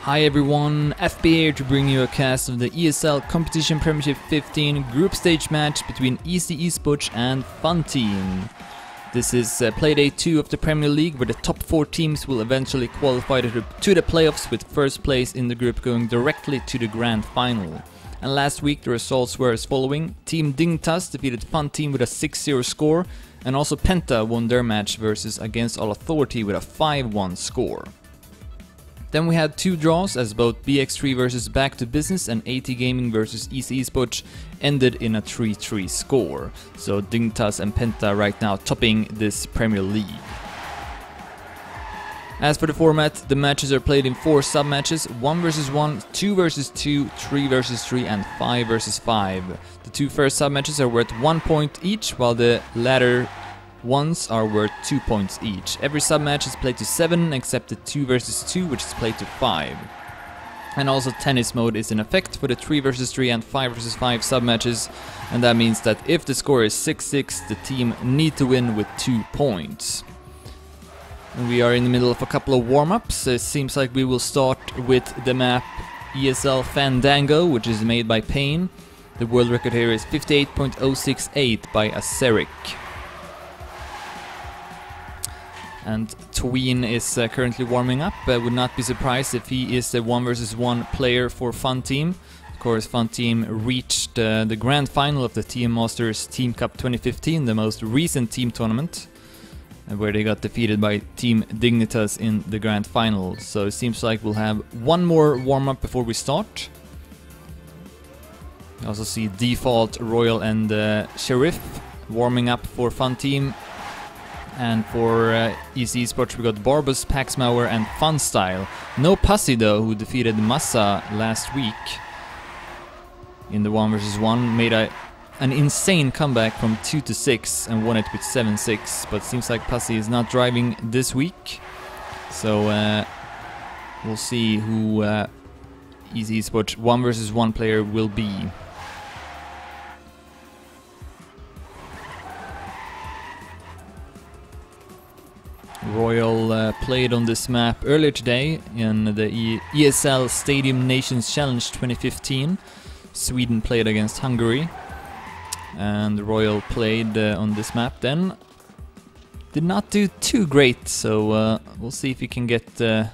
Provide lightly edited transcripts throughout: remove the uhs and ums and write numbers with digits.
Hi everyone, FB here to bring you a cast of the ESL Competition Premiership 15 group stage match between eSports and Funteam. This is Playday 2 of the Premier League, where the top 4 teams will eventually qualify to the playoffs, with first place in the group going directly to the grand final. And last week the results were as following. Team Dignitas defeated Funteam with a 6-0 score, and also Penta won their match versus Against All Authority with a 5-1 score. Then we had 2 draws, as both BX3 versus Back to Business and AT Gaming versus eSports ended in a 3-3 score. So Dignitas and Penta right now topping this Premier League. As for the format, the matches are played in 4 sub-matches: 1 vs 1, 2 vs 2, 3 vs 3 and 5 vs 5. The 2 first sub-matches are worth 1 point each, while the latter ones are worth 2 points each. Every sub-match is played to 7, except the 2 vs 2, which is played to 5. And also tennis mode is in effect for the 3 vs 3 and 5 vs 5 sub-matches, and that means that if the score is 6-6, the team need to win with 2 points. And we are in the middle of a couple of warm-ups. It seems like we will start with the map ESL Fandango, which is made by Pain. The world record here is 58.068 by Aceric. And Tween is currently warming up. I would not be surprised if he is the 1 vs 1 player for Funteam. Of course, Funteam reached the grand final of the TM Masters Team Cup 2015, the most recent team tournament, where they got defeated by Team Dignitas in the grand final. So it seems like we'll have one more warm-up before we start. You also see Default, Royal and Sheriff warming up for Funteam. And for eSports we got Barbus, Paxmauer and Funstyle. No Pussy though, who defeated Massa last week in the 1 vs 1. Made an insane comeback from 2-6 and won it with 7-6. But seems like Pussy is not driving this week. So we'll see who eSports 1 vs 1 player will be. Royal played on this map earlier today in the ESL Stadium Nations Challenge 2015. Sweden played against Hungary, and Royal played on this map then. Did not do too great, so we'll see if we can get a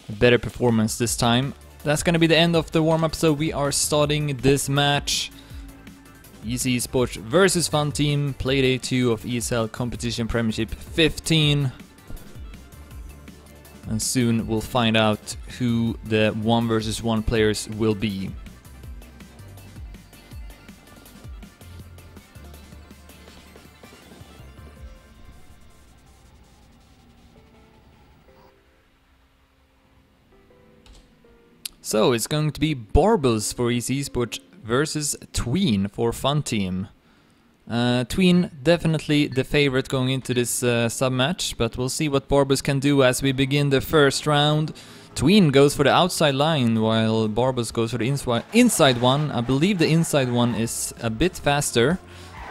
better performance this time. That's gonna be the end of the warm-up, so we are starting this match. eSports versus Funteam, Playday 2 of ESL Competition Premiership 15. And soon we'll find out who the 1 vs 1 players will be. So it's going to be Barbus for eSports versus Tween for Funteam. Tween definitely the favorite going into this sub-match, but we'll see what Barbus can do as we begin the first round. Tween goes for the outside line, while Barbus goes for the inside one. I believe the inside one is a bit faster,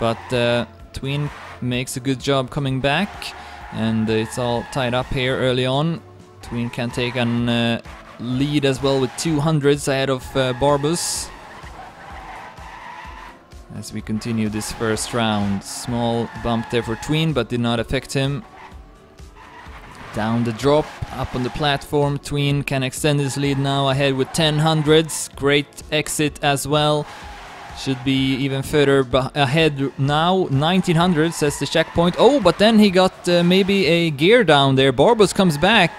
but Tween makes a good job coming back, and it's all tied up here early on. Tween can take an lead as well with 200s ahead of Barbus. As we continue this first round, small bump there for Tween, but did not affect him. Down the drop, up on the platform, Tween can extend his lead now, ahead with 1000s. Great exit as well. Should be even further ahead now, 1900s as the checkpoint. Oh, but then he got maybe a gear down there. Barbus comes back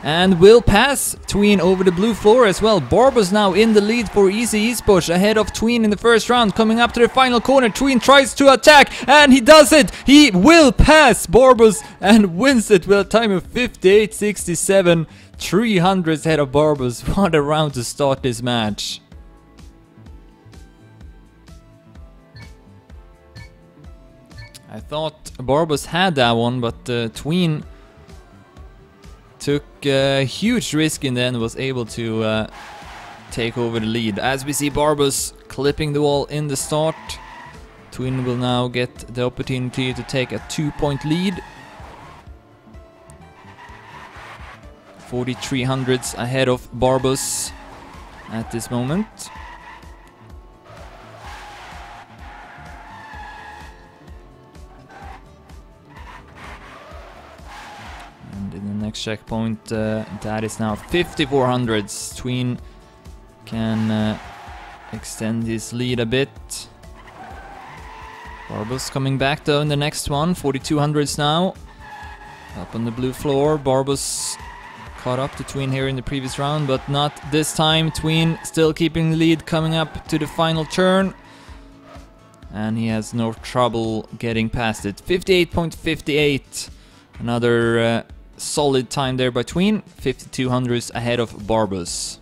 and will pass Tween over the blue floor as well. Barbus now in the lead for eSports, ahead of Tween in the first round. Coming up to the final corner, Tween tries to attack, and he does it! He will pass Barbus and wins it with a time of 58.67. 300s ahead of Barbus. What a round to start this match. I thought Barbus had that one, but Tween took a huge risk in the end, was able to take over the lead. As we see Barbus clipping the wall in the start, Tween will now get the opportunity to take a 2-point lead. 4,300s ahead of Barbos at this moment. And in the next checkpoint, that is now 5,400s. Tween can extend his lead a bit. Barbos coming back though in the next one, 4,200s now. Up on the blue floor, Barbos caught up to Tween here in the previous round, but not this time. Tween still keeping the lead, coming up to the final turn. And he has no trouble getting past it. 58.58. Another solid time there by Tween. 5,200s ahead of Barbos.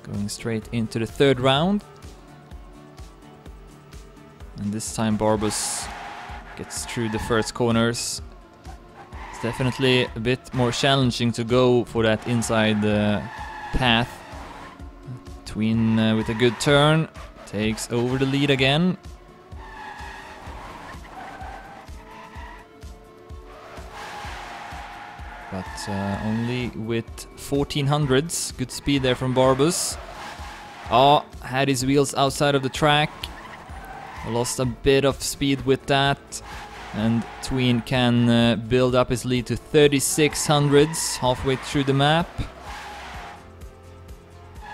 Going straight into the third round. And this time Barbos gets through the first corners. It's definitely a bit more challenging to go for that inside path. Tween with a good turn takes over the lead again. But only with 1,400s. Good speed there from Barbos. Oh, had his wheels outside of the track. Lost a bit of speed with that. And Tween can build up his lead to 3,600s halfway through the map.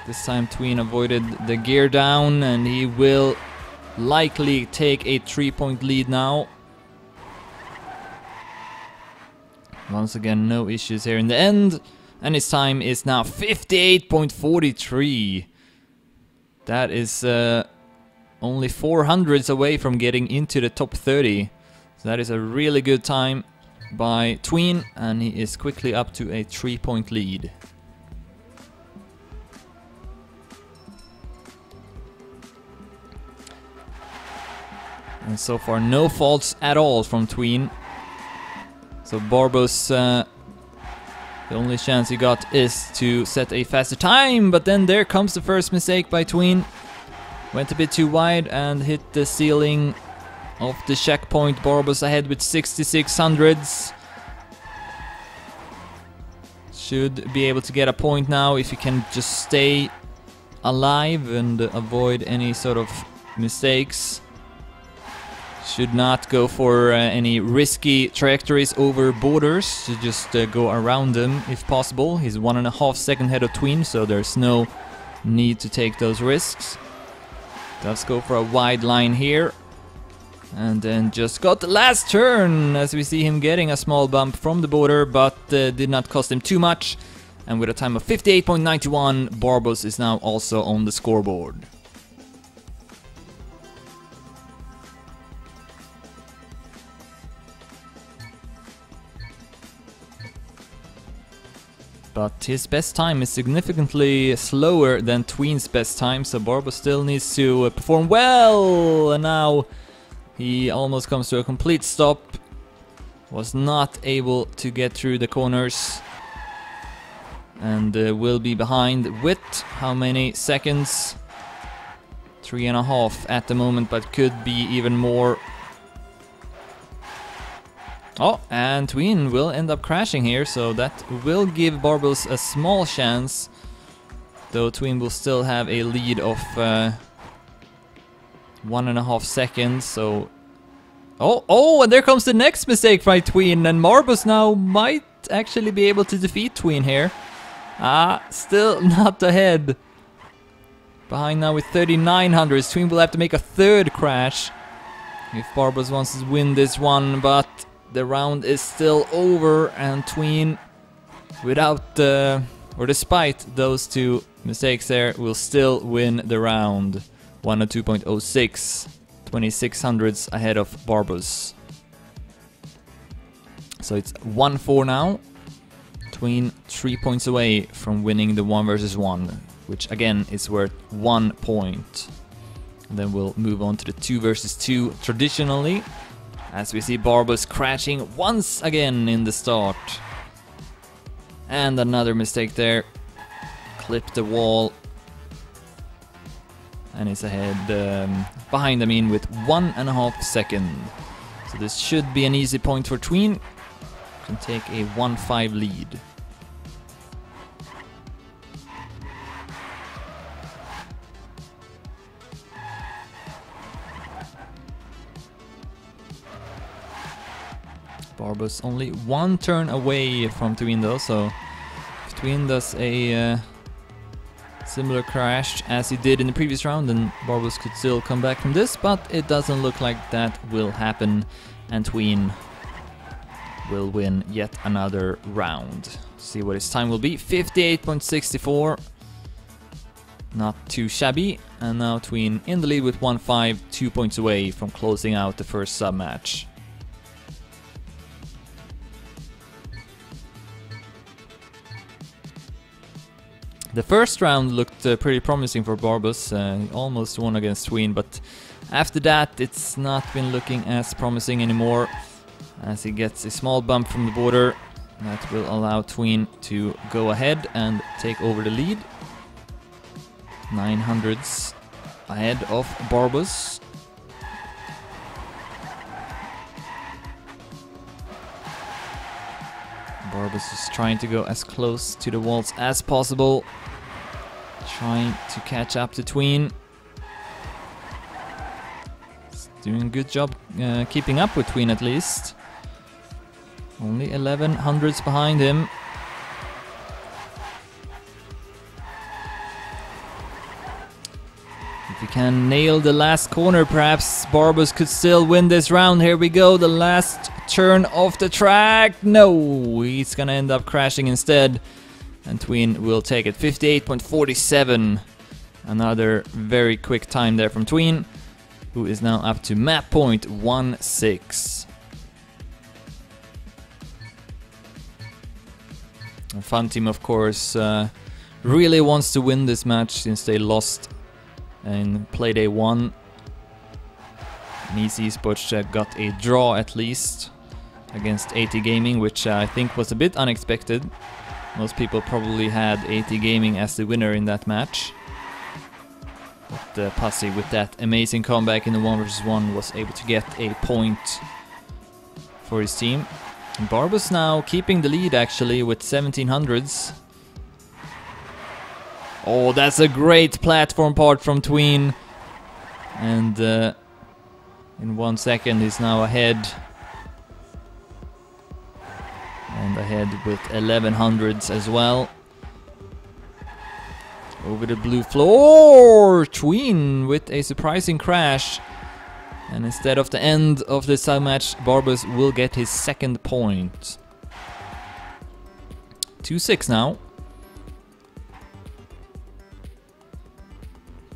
This time Tween avoided the gear down and he will likely take a 3-point lead now. Once again, no issues here in the end. And his time is now 58.43. That is only 400s away from getting into the top 30. So that is a really good time by Tween. And he is quickly up to a 3-point lead. And so far, no faults at all from Tween. So Barbos, the only chance he got is to set a faster time, but then there comes the first mistake by Tween. Went a bit too wide and hit the ceiling of the checkpoint. Barbos ahead with 6,600s. Should be able to get a point now if he can just stay alive and avoid any sort of mistakes. Should not go for any risky trajectories over borders. Should just go around them if possible. He's 1.5 seconds ahead of Tween, so there's no need to take those risks. Does go for a wide line here. And then just got the last turn as we see him getting a small bump from the border, but did not cost him too much. And with a time of 58.91, Barbos is now also on the scoreboard. But his best time is significantly slower than Tween's best time, so Barbos still needs to perform well. And now he almost comes to a complete stop. Was not able to get through the corners. And will be behind with how many seconds? 3.5 at the moment, but could be even more. Oh, and Tween will end up crashing here, so that will give Barbos a small chance. Though Tween will still have a lead of 1.5 seconds, so... Oh, and there comes the next mistake by Tween, and Barbos now might actually be able to defeat Tween here. Still not ahead. Behind now with 3,900. Tween will have to make a third crash if Barbos wants to win this one, but the round is still over, and Tween, without or despite those two mistakes there, will still win the round. 102.06, 2,600s ahead of Barbos. So it's 1-4 now. Tween 3 points away from winning the 1 versus 1, which again is worth 1 point. And then we'll move on to the 2 versus 2 traditionally, as we see Barbos crashing once again in the start. And another mistake there. Clipped the wall. and is ahead, behind, I mean, with 1.5 seconds. So this should be an easy point for Tween. Can take a 1-5 lead. Barbus only one turn away from Tween though, so if Tween does a similar crash as he did in the previous round, then Barbus could still come back from this, but it doesn't look like that will happen, and Tween will win yet another round. See what his time will be. 58.64. Not too shabby. And now Tween in the lead with 1-5, 2 points away from closing out the first sub-match. The first round looked pretty promising for Barbus. He almost won against Tween, but after that it's not been looking as promising anymore, as he gets a small bump from the border that will allow Tween to go ahead and take over the lead. 900s ahead of Barbus. Barbus is trying to go as close to the walls as possible, trying to catch up to Tween. He's doing a good job keeping up with Tween at least. Only 1100s behind him. If he can nail the last corner, perhaps Barbus could still win this round. Here we go, the last turn of the track. No, he's gonna end up crashing instead, and Tween will take it. 58.47. Another very quick time there from Tween, who is now up to map point 1-6. Funteam, of course, really wants to win this match since they lost in Playday 1. And eSports got a draw at least against AT Gaming, which I think was a bit unexpected. Most people probably had AT Gaming as the winner in that match. But Pussy, with that amazing comeback in the 1v1, was able to get a point for his team. And Barbus now keeping the lead actually with 1700s. Oh, that's a great platform part from Tween. And in 1 second he's now ahead. And ahead with 1100s as well. Over the blue floor, Tween with a surprising crash. And instead of the end of the sub-match, Barbus will get his second point. 2-6 now.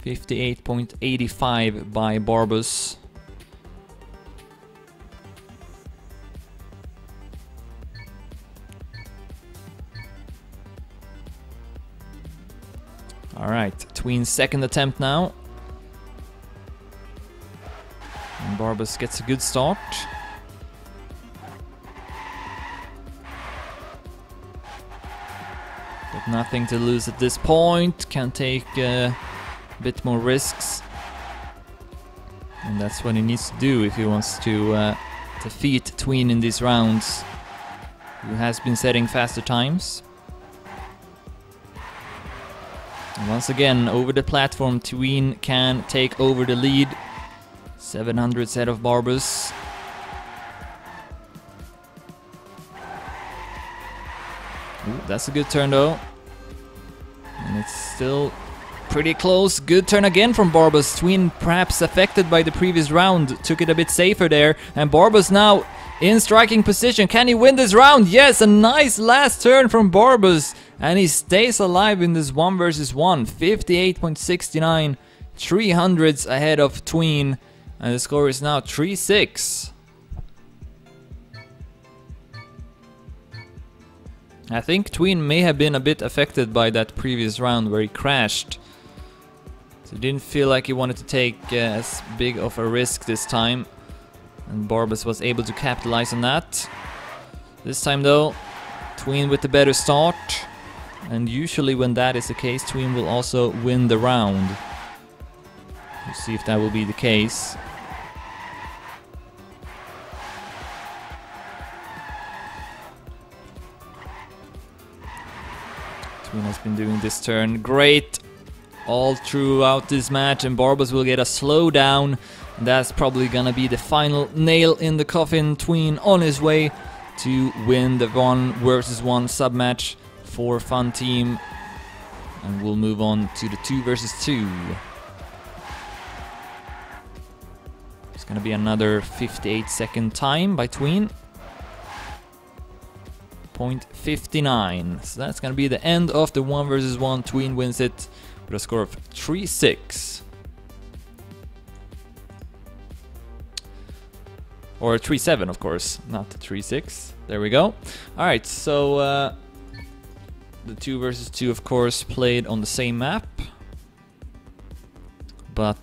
58.85 by Barbus. Alright, Tween's second attempt now. And Barbus gets a good start. But nothing to lose at this point. Can take a bit more risks. And that's what he needs to do if he wants to defeat Tween in these rounds, who has been setting faster times. And once again, over the platform, Tween can take over the lead. 700 set of Barbus. Ooh, that's a good turn though. And it's still pretty close. Good turn again from Barbus. Tween, perhaps affected by the previous round, took it a bit safer there. And Barbus now in striking position. Can he win this round? Yes, a nice last turn from Barbus. And he stays alive in this 1v1. 58.69. 300s ahead of Tween. And the score is now 3-6. I think Tween may have been a bit affected by that previous round where he crashed. So he didn't feel like he wanted to take as big of a risk this time. And Barbus was able to capitalize on that. This time though, Tween with the better start. And usually when that is the case, Tween will also win the round. We'll see if that will be the case. Tween has been doing this turn great all throughout this match, and Barbas will get a slowdown. That's probably gonna be the final nail in the coffin. Tween on his way to win the 1 versus 1 sub match for Funteam, and we'll move on to the 2 versus 2. It's gonna be another 58-second time by Tween. 0.59. So that's gonna be the end of the 1 versus 1. Tween wins it with a score of 3-6. Or 3-7, of course, not 3-6. There we go. Alright, so the 2 versus 2, of course, played on the same map. But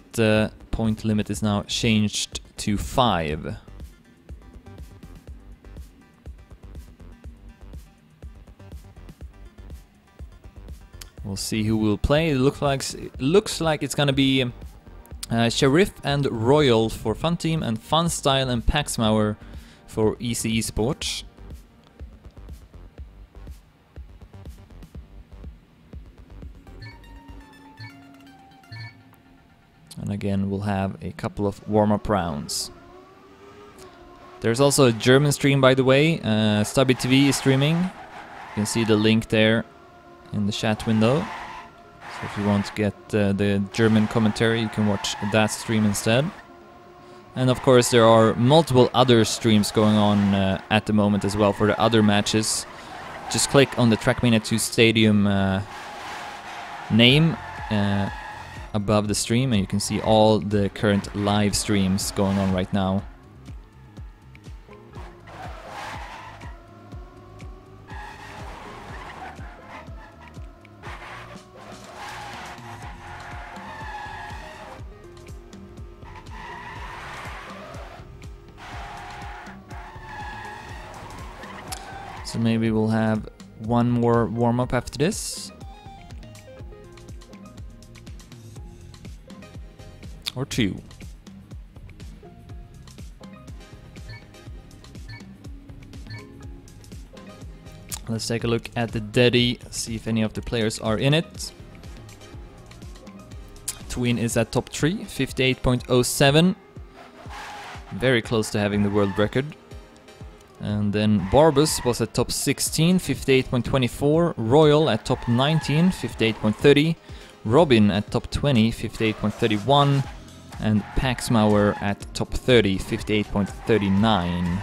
point limit is now changed to 5. We'll see who will play. It looks like it's gonna be Sheriff and Royal for Funteam, and Funstyle and Paxmauer for eSports. And again, we'll have a couple of warm-up rounds. There's also a German stream, by the way. Stubby TV is streaming. You can see the link there in the chat window. So if you want to get the German commentary, you can watch that stream instead. And of course there are multiple other streams going on at the moment as well for the other matches. Just click on the Trackmania 2 Stadium name above the stream and you can see all the current live streams going on right now. So maybe we'll have one more warm-up after this. Or 2. Let's take a look at the Deddy, see if any of the players are in it. Tween is at top 3, 58.07. Very close to having the world record. And then Barbus was at top 16, 58.24. Royal at top 19, 58.30. Robin at top 20, 58.31. And Paxmauer at top 30, 58.39.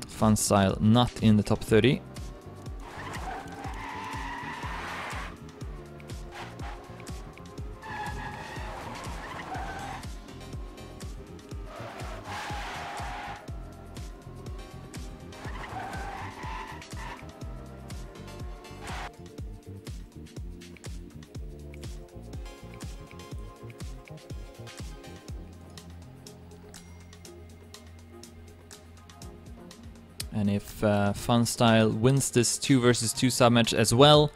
Funstyle not in the top 30. And if Funstyle wins this 2 versus 2 submatch as well,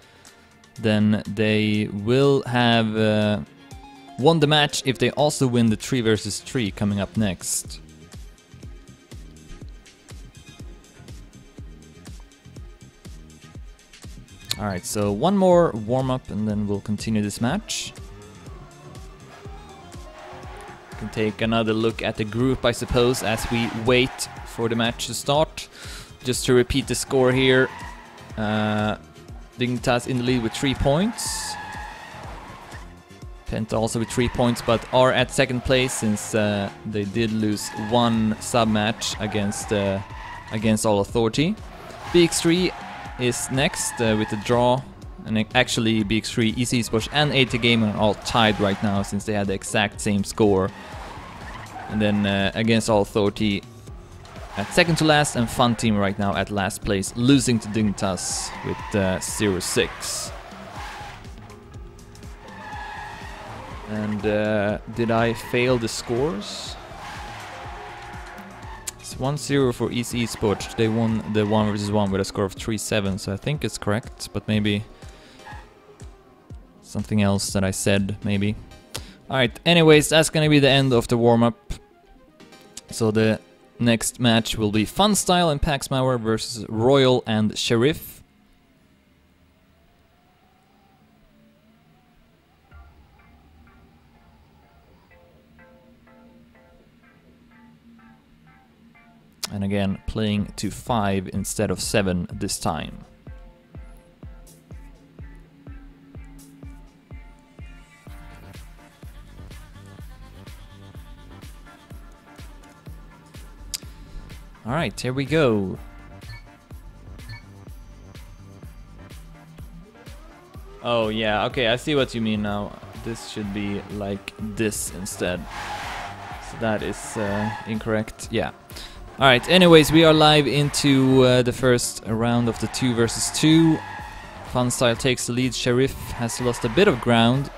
then they will have won the match if they also win the 3 versus 3 coming up next. Alright, so one more warm-up and then we'll continue this match. We can take another look at the group, I suppose, as we wait for the match to start. Just to repeat the score here, Dignitas in the lead with 3 points. Penta also with 3 points, but are at second place since they did lose 1 sub-match against All Authority. BX3 is next with a draw, and actually BX3, eSports and AT Gaming are all tied right now since they had the exact same score. And then against All Authority at second to last, and Funteam right now at last place, losing to Dignitas with 0-6. And did I fail the scores? It's 1-0 for eSports. They won the 1 versus 1 with a score of 3-7, so I think it's correct, but maybe something else that I said, maybe. Alright, anyways, that's gonna be the end of the warm-up. So the next match will be Funstyle and Paxmauer versus Royal and Sheriff. And again, playing to 5 instead of 7 this time. Alright, here we go. Oh yeah, okay, I see what you mean now. This should be like this instead. So that is incorrect, yeah. Alright, anyways, we are live into the first round of the 2 versus 2. Funstyle takes the lead. Sheriff has lost a bit of ground,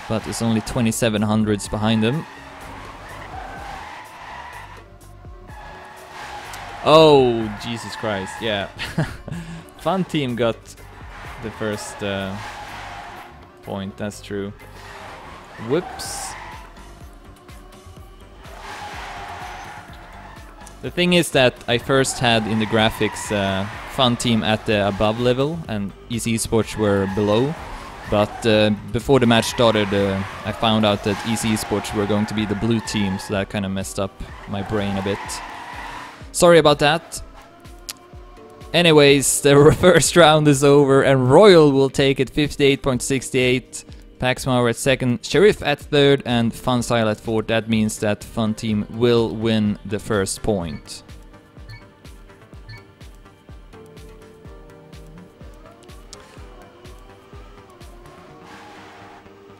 but is only 2700s behind him. Oh, Jesus Christ, yeah. Funteam got the first point, that's true. Whoops. The thing is that I first had in the graphics Funteam at the above level and eSports were below. But before the match started, I found out that eSports were going to be the blue team, so that kind of messed up my brain a bit. Sorry about that. Anyways, the first round is over and Royal will take it 58.68. Paxmauer at second, Sheriff at third and Funstyle at fourth. That means that Funteam will win the first point.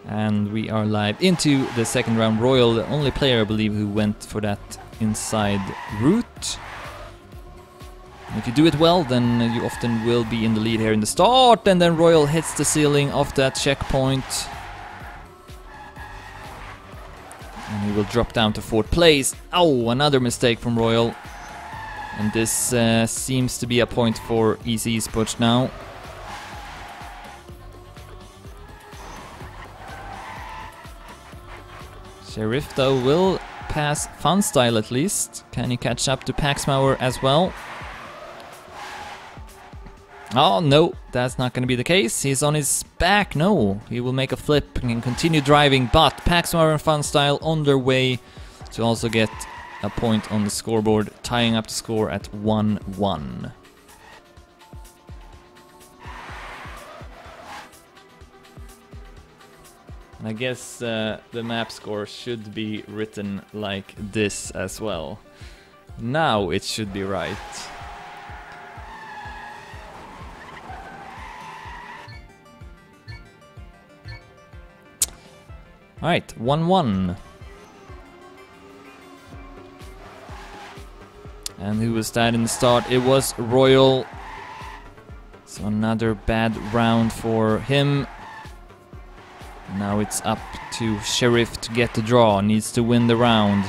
And we are live into the second round. Royal, the only player I believe who went for that inside route. If you do it well, then you often will be in the lead here in the start, and then Royal hits the ceiling of that checkpoint. And he will drop down to fourth place. Oh, another mistake from Royal. And this seems to be a point for eSports now. Sheriff though will pass Funstyle at least. Can he catch up to Paxmauer as well? Oh no, that's not going to be the case. He's on his back. No, he will make a flip and continue driving. But Paxmauer and Funstyle on their way to also get a point on the scoreboard, tying up the score at 1-1. And I guess the map score should be written like this as well. Now it should be right. Alright, 1-1. And who was that in the start? It was Royal. So another bad round for him. Now it's up to Sheriff to get the draw. Needs to win the round.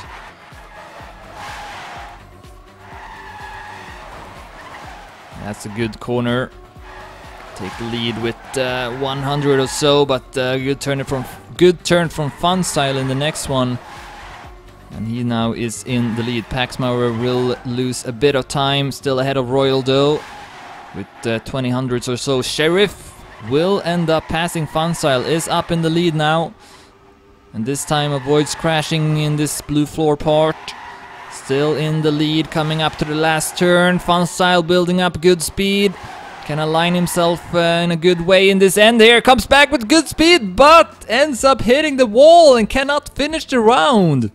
That's a good corner. Take the lead with 100 or so, but good turn from Funstyle in the next one. And he now is in the lead. Paxmauer will lose a bit of time, still ahead of Royal though, with 20 hundredths or so. Sheriff will end up passing Funstyle, is up in the lead now. And this time avoids crashing in this blue floor part. Still in the lead, coming up to the last turn. Funstyle building up good speed. Can align himself in a good way in this end here. Comes back with good speed, but ends up hitting the wall and cannot finish the round.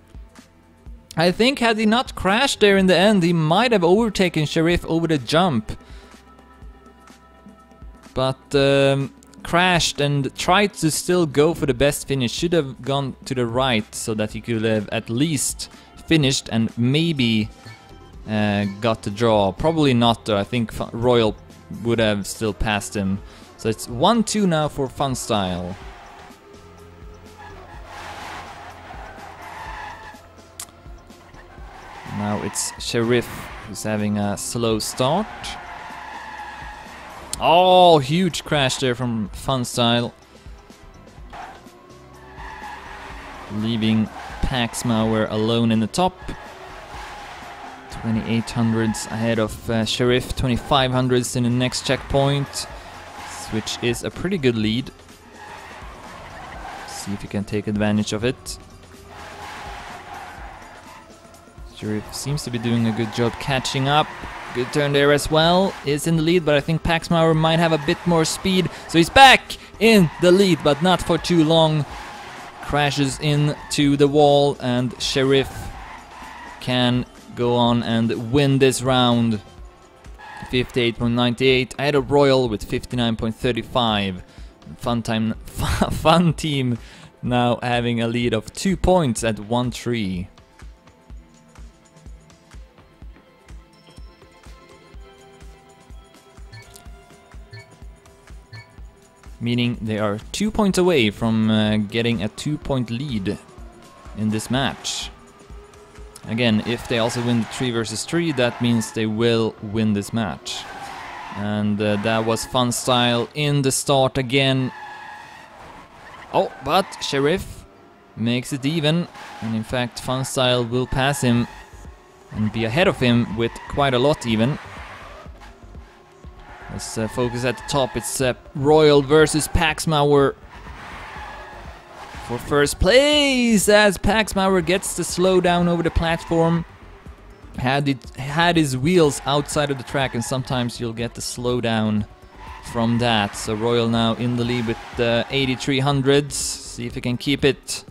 I think had he not crashed there in the end, he might have overtaken Sheriff over the jump. But crashed and tried to still go for the best finish. Should have gone to the right so that he could have at least finished and maybe got the draw. Probably not though. I think Royal would have still passed him. So it's 1-2 now for Funstyle. Now it's Sheriff who's having a slow start. Oh, huge crash there from Funstyle. leaving Paxmauer alone in the top. 2800s ahead of Sheriff, 2500s in the next checkpoint, which is a pretty good lead. See if you can take advantage of it. Sheriff seems to be doing a good job catching up. Good turn there as well. Is in the lead, but I think Paxmauer might have a bit more speed. So he's back in the lead, but not for too long. Crashes into the wall, and Sheriff can go on and win this round. 58.98 ahead of Royal with 59.35. Funteam now having a lead of 2 points at 1-3. Meaning they are 2 points away from getting a 2-point lead in this match. Again, if they also win the 3 versus 3, that means they will win this match. And that was Funstyle in the start again. Oh, but Sheriff makes it even. And in fact, Funstyle will pass him and be ahead of him with quite a lot even. Let's focus at the top. It's Royal versus Paxmauer for first place, as Paxmauer gets the slowdown over the platform. Had his wheels outside of the track, and sometimes you'll get the slowdown from that. So Royal now in the lead with the 8300s. See if he can keep it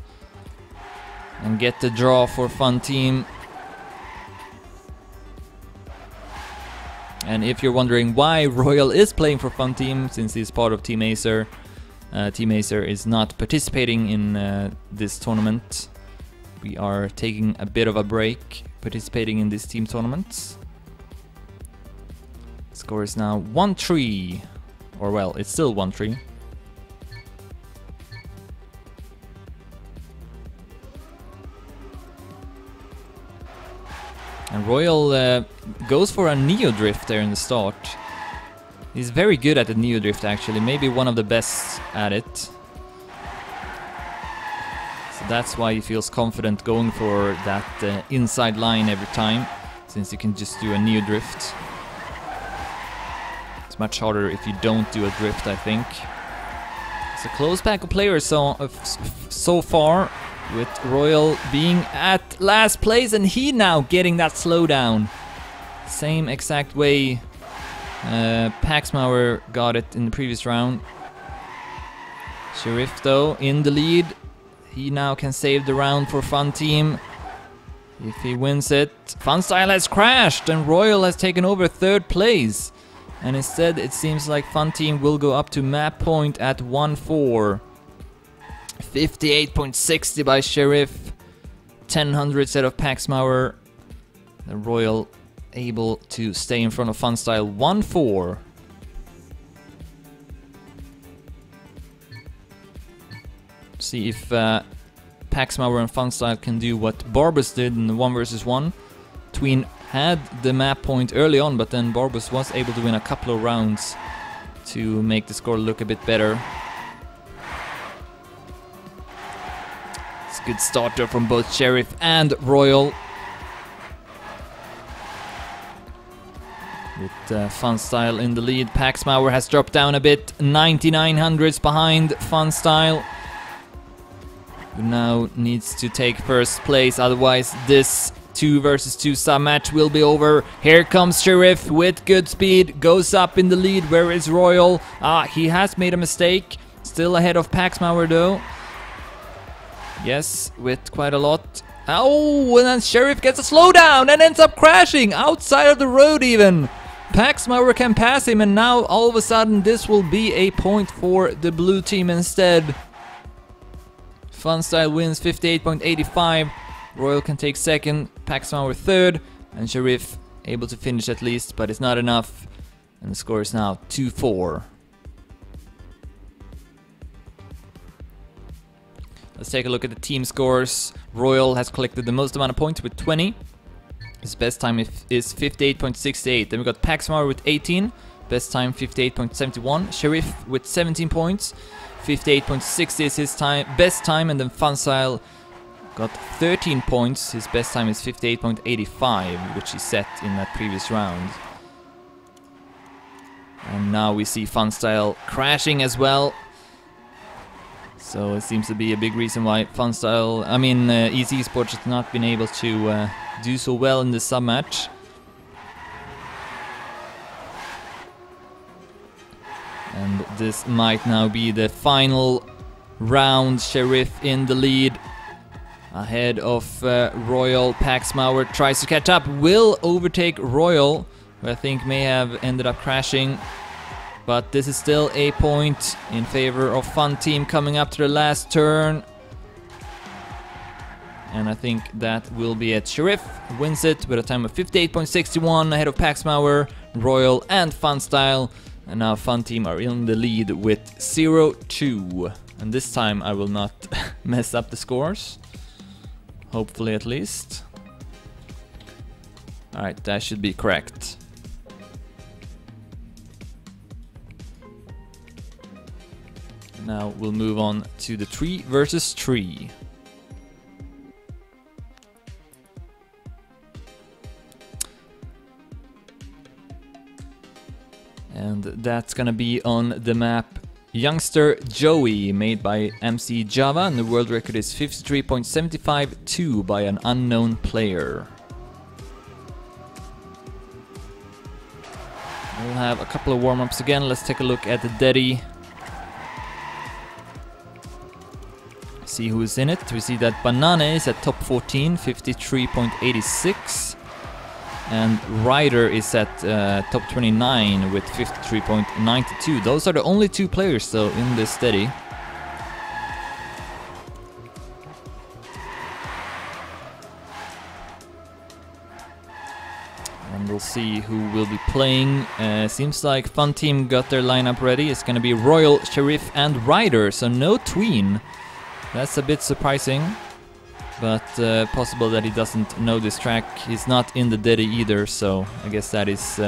and get the draw for Funteam. And if you're wondering why Royal is playing for Funteam, since he's part of Team Acer, Team Acer is not participating in this tournament. We are taking a bit of a break participating in these team tournaments. Score is now 1-3, or well, it's still 1-3. And Royal goes for a Neo Drift there in the start. He's very good at the Neo Drift actually, maybe one of the best at it. So that's why he feels confident going for that inside line every time, since you can just do a Neo Drift. It's much harder if you don't do a drift, I think. It's a close pack of players so far, with Royal being at last place, and he now getting that slowdown. Same exact way Paxmauer got it in the previous round. Sheriff though in the lead. He now can save the round for Funteam if he wins it. Funstyle has crashed and Royal has taken over 3rd place. And instead it seems like Funteam will go up to map point at 1-4. 58.60 by Sheriff, 1000 set of Paxmauer. The Royal able to stay in front of Funstyle 1-4. See if Paxmauer and Funstyle can do what Barbus did in the 1 versus 1. Tween had the map point early on, but then Barbus was able to win a couple of rounds to make the score look a bit better. Good starter from both Sheriff and Royal. With Funstyle in the lead. Paxmauer has dropped down a bit. 9900s behind Funstyle, who now needs to take first place, otherwise this 2 versus 2 sub match will be over. Here comes Sheriff with good speed, goes up in the lead. Where is Royal? He has made a mistake. Still ahead of Paxmauer though. Yes, with quite a lot. Oh, and then Sheriff gets a slowdown and ends up crashing outside of the road even. Paxmauer can pass him, and now all of a sudden this will be a point for the blue team instead. Funstyle wins 58.85. Royal can take 2nd, Paxmauer 3rd, and Sheriff able to finish at least, but it's not enough. And the score is now 2-4. Let's take a look at the team scores. Royal has collected the most amount of points with 20. His best time is 58.68. Then we got Paxmauer with 18. Best time 58.71. Sheriff with 17 points. 58.60 is his best time. And then Funstyle got 13 points. His best time is 58.85, which he set in that previous round. And now we see Funstyle crashing as well. So it seems to be a big reason why eSports has not been able to do so well in the sub-match. And this might now be the final round. Sheriff in the lead, ahead of Royal. Paxmauer tries to catch up, will overtake Royal, who I think may have ended up crashing. But this is still a point in favor of Funteam coming up to the last turn. And I think that will be it. Sheriff wins it with a time of 58.61 ahead of Paxmauer, Royal and Funstyle. And now Funteam are in the lead with 0-2. And this time I will not mess up the scores. Hopefully at least. Alright, that should be correct. Now we'll move on to the 3 versus 3. And that's gonna be on the map Youngster Joey, made by MC Java, and the world record is 53.752 by an unknown player. We'll have a couple of warm-ups again. Let's take a look at the Deddy. See who's in it. We see that Banana is at top 14, 53.86. And Ryder is at top 29 with 53.92. Those are the only 2 players though in this steady. And we'll see who will be playing. Seems like Funteam got their lineup ready. It's gonna be Royal, Sheriff and Ryder, so no Tween. That's a bit surprising. But possible that he doesn't know this track. He's not in the Deddy either, so I guess that is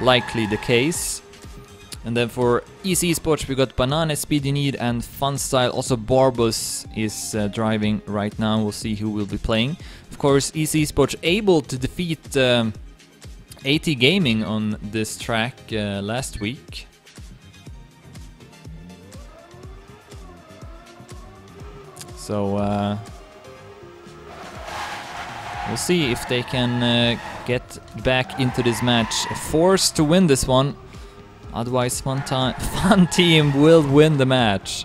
likely the case. And then for eSports we got Banana, Speed You Need and Funstyle. Also Barbus is driving right now. We'll see who will be playing. Of course, eSports able to defeat AT Gaming on this track last week. So we'll see if they can get back into this match. Forced to win this one. Otherwise Funteam will win the match.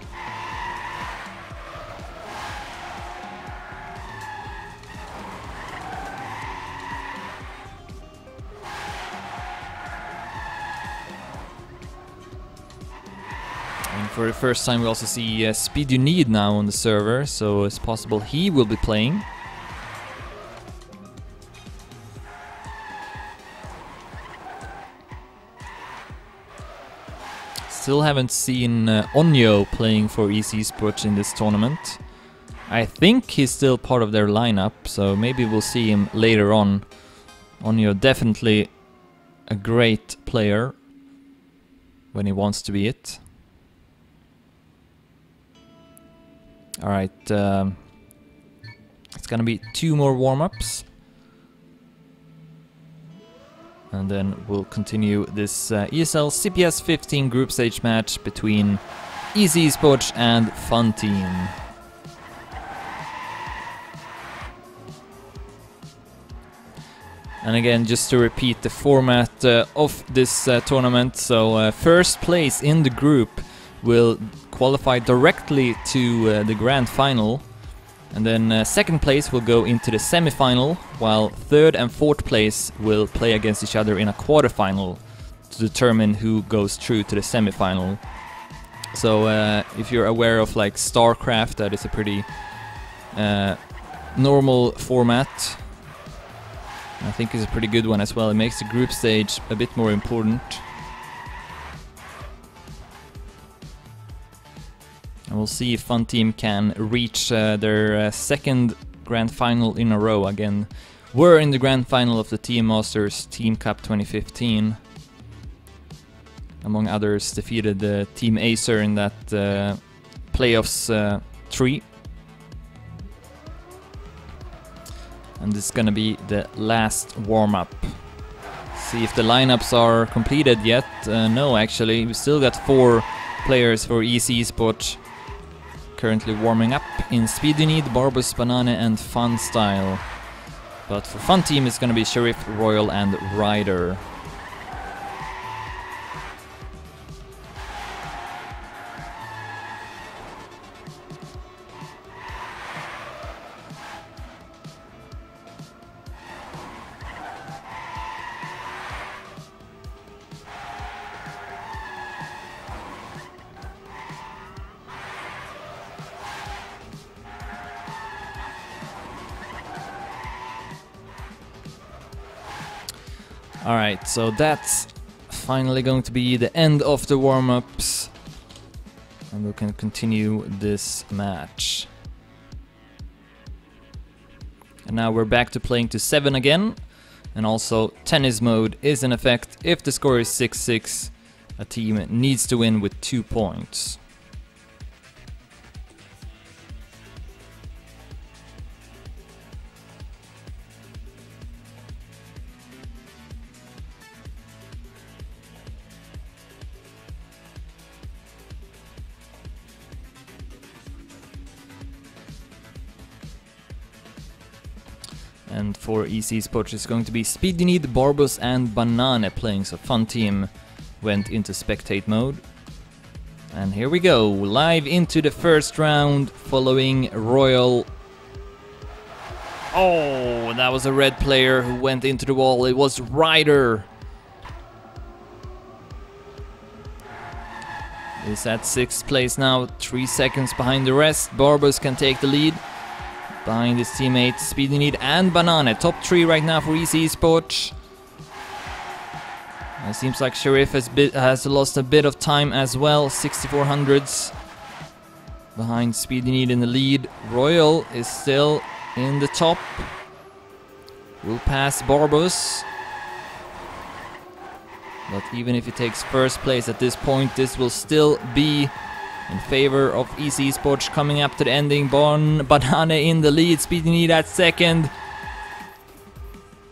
And for the first time we also see Speed You Need now on the server, so it's possible he will be playing. Still haven't seen Onyo playing for eSports in this tournament. I think he's still part of their lineup, so maybe we'll see him later on. Onyo definitely a great player when he wants to be it. Alright, it's gonna be 2 more warm-ups. And then we'll continue this ESL CPS 15 group stage match between eSports and Funteam. And again, just to repeat the format of this tournament. So first place in the group will qualify directly to the grand final. And then second place will go into the semi-final, while third and fourth place will play against each other in a quarter-final to determine who goes through to the semi-final. So if you're aware of like StarCraft, that is a pretty normal format. I think it's a pretty good one as well. It makes the group stage a bit more important. And we'll see if Funteam can reach their second grand final in a row. Again, we're in the grand final of the Team Masters Team Cup 2015. Among others, defeated the Team Acer in that playoffs 3. And this is gonna be the last warm-up. See if the lineups are completed yet. No, actually, we still got 4 players for eSports currently warming up in Speed You Need, Barbus, Banana and Fun Style. But for Funteam it's gonna be Sheriff, Royal and Ryder. Alright, so that's finally going to be the end of the warm-ups. And we can continue this match. And now we're back to playing to 7 again. And also tennis mode is in effect. If the score is 6-6, a team needs to win with 2 points. And for eSports it's going to be Speed You Need, Barbus and Banana playing, so Funteam went into spectate mode. And here we go, live into the first round following Royal. Oh, that was a red player who went into the wall, it was Ryder. He's at 6th place now, 3 seconds behind the rest. Barbus can take the lead. Behind his teammates Speed You Need and Banana. Top 3 right now for eSports. It seems like Sheriff has lost a bit of time as well. 6400s. Behind Speed You Need in the lead. Royal is still in the top. Will pass Barbus. But even if he takes first place at this point, this will still be in favor of eSports. Coming up to the ending. Banana in the lead. Speed You Need at second.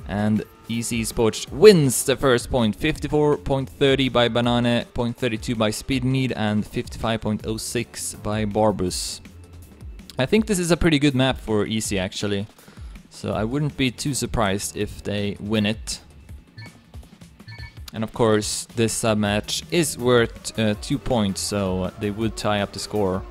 And eSports wins the first point. 54.30 by Banana, 0.32 by Speed You Need, and 55.06 by Barbus. I think this is a pretty good map for EC actually. So I wouldn't be too surprised if they win it. And of course, this sub-match is worth 2 points, so they would tie up the score.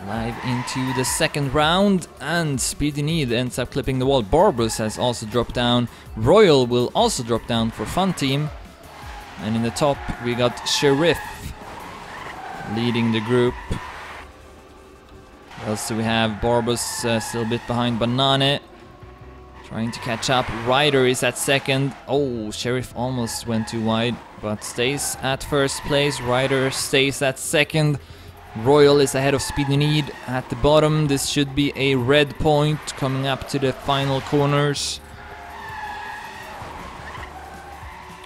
Live into the second round, and Speed You Need ends up clipping the wall. Barbus has also dropped down. Royal will also drop down for Funteam. And in the top, we got Sheriff leading the group. What else do we have? Barbus still a bit behind Banana. Trying to catch up. Ryder is at second. Oh, Sheriff almost went too wide, but stays at first place. Ryder stays at second. Royal is ahead of Speed You Need at the bottom. This should be a red point coming up to the final corners.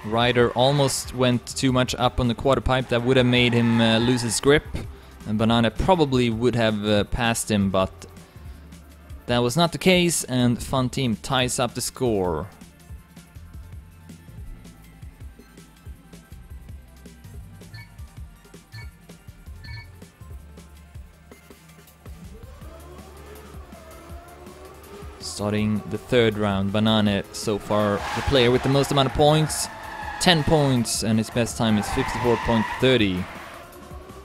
Ryder almost went too much up on the quarter pipe. That would have made him lose his grip. And Banana probably would have passed him, but that was not the case, and Funteam ties up the score. Starting the third round, Banana so far the player with the most amount of points. 10 points, and his best time is 54.30.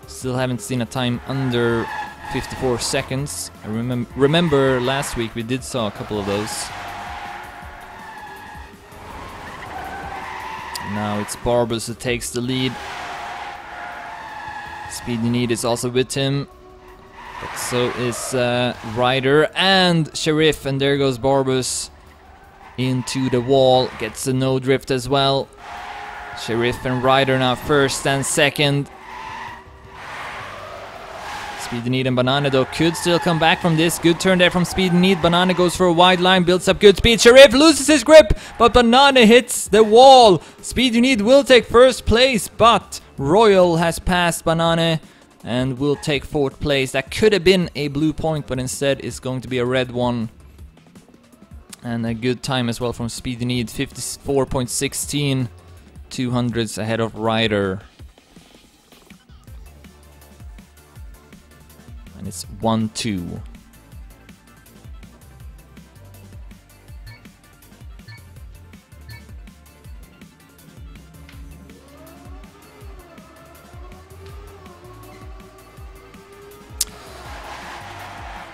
Still haven't seen a time under 54 seconds. I remember last week we did saw a couple of those. Now it's Barbus who takes the lead. Speed You Need is also with him. But so is Ryder and Sheriff, and there goes Barbus into the wall. Gets a no drift as well. Sheriff and Ryder now first and second. Speed You Need and Banana though could still come back from this. Good turn there from Speed You Need. Banana goes for a wide line, builds up good speed. Sheriff loses his grip, but Banana hits the wall. Speed You Need will take first place, but Royal has passed Banana and will take 4th place. That could have been a blue point, but instead it's going to be a red one. And a good time as well from Speedy Need, 54.16, 200s ahead of Ryder. And it's 1-2.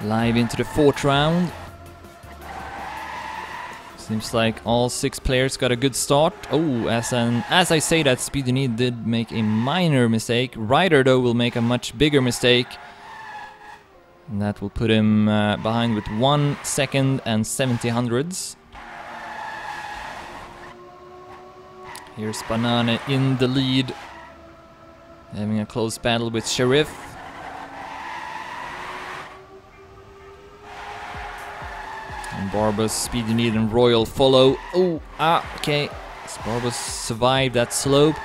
Live into the 4th round. Seems like all 6 players got a good start. Oh, as I say that, Speedy Need did make a minor mistake. Ryder, though, will make a much bigger mistake. And that will put him behind with 1 second and 70 hundredths. Here's Banana in the lead, having a close battle with Sheriff. And Barbos, Speedy Need and Royal follow. Oh, okay. Barbos survived that slope.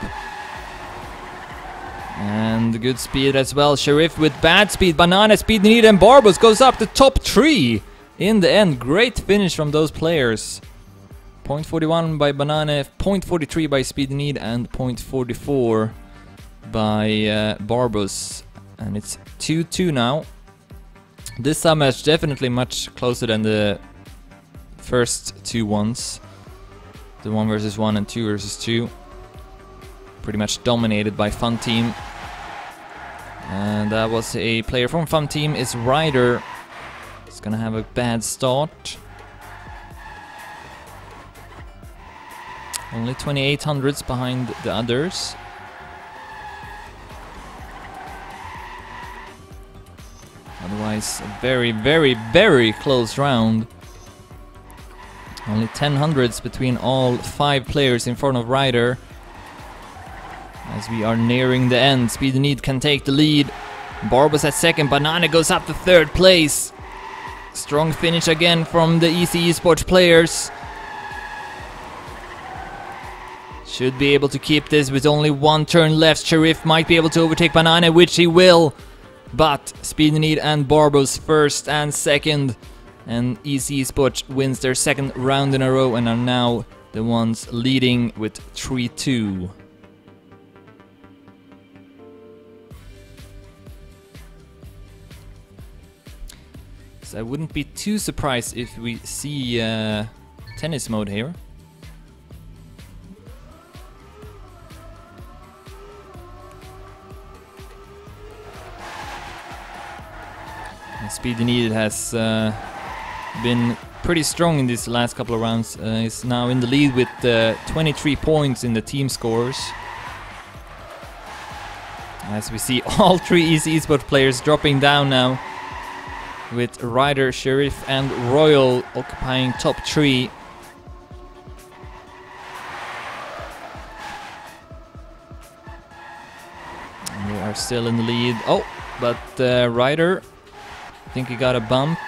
And good speed as well. Sheriff with bad speed. Banana, Speedy Need and Barbos goes up the top 3 in the end. Great finish from those players. 0.41 by Banana, 0.43 by Speedy Need, and 0.44 by Barbos. And it's 2-2 now. This sub match definitely much closer than the first 2 ones. The 1 versus 1 and 2 versus 2. Pretty much dominated by Funteam. And that was a player from Funteam, is Ryder. He's gonna have a bad start. Only 2800s behind the others. Otherwise, a very, very, very close round. Only 1000s between all 5 players in front of Ryder. As we are nearing the end, Speedy Need can take the lead. Barbos at 2nd, Banana goes up to 3rd place. Strong finish again from the eSports players. Should be able to keep this with only 1 turn left. Sheriff might be able to overtake Banana, which he will. But Speedy Need and Barbos 1st and 2nd. And eSports wins their 2nd round in a row and are now the ones leading with 3-2. So I wouldn't be too surprised if we see tennis mode here. And Speedy Need has been pretty strong in these last couple of rounds. Is now in the lead with 23 points in the team scores. As we see all 3 eSports players dropping down now, with Ryder, Sheriff and Royal occupying top 3. And they are still in the lead. Oh, but Ryder, I think he got a bump.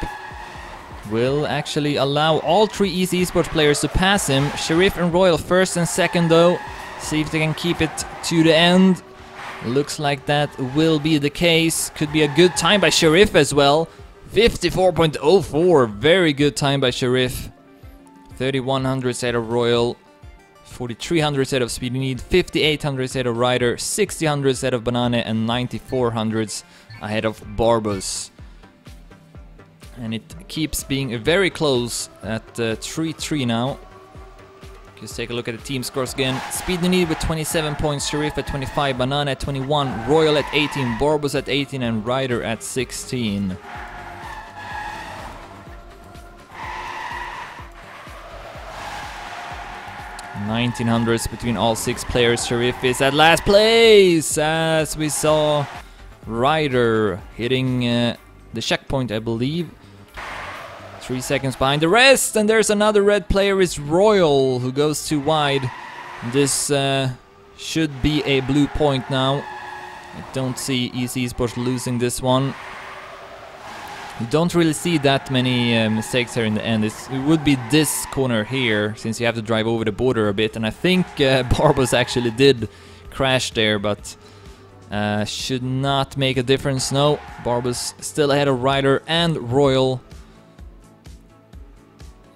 Will actually allow all 3 eSports players to pass him. Sheriff and Royal 1st and 2nd though. See if they can keep it to the end. Looks like that will be the case. Could be a good time by Sheriff as well. 54.04, very good time by Sheriff. 3100 set of Royal, 4300 set of Speedy Need, 5800 set of Ryder, 6000 set of Banana, and 9400s ahead of Barbos. And it keeps being very close at 3-3 now. Just take a look at the team scores again. Speedy Need with 27 points, Sheriff at 25, Banana at 21, Royal at 18, Barbos at 18, and Ryder at 16. 1900s between all 6 players. Sheriff is at last place, as we saw Ryder hitting the checkpoint, I believe. 3 seconds behind the rest, and there's another red player, is Royal, who goes too wide. This should be a blue point now. I don't see eSports losing this one. You don't really see that many mistakes here in the end. It would be this corner here, since you have to drive over the border a bit. And I think Barbos actually did crash there, but Should not make a difference, no. Barbos still ahead of Ryder and Royal.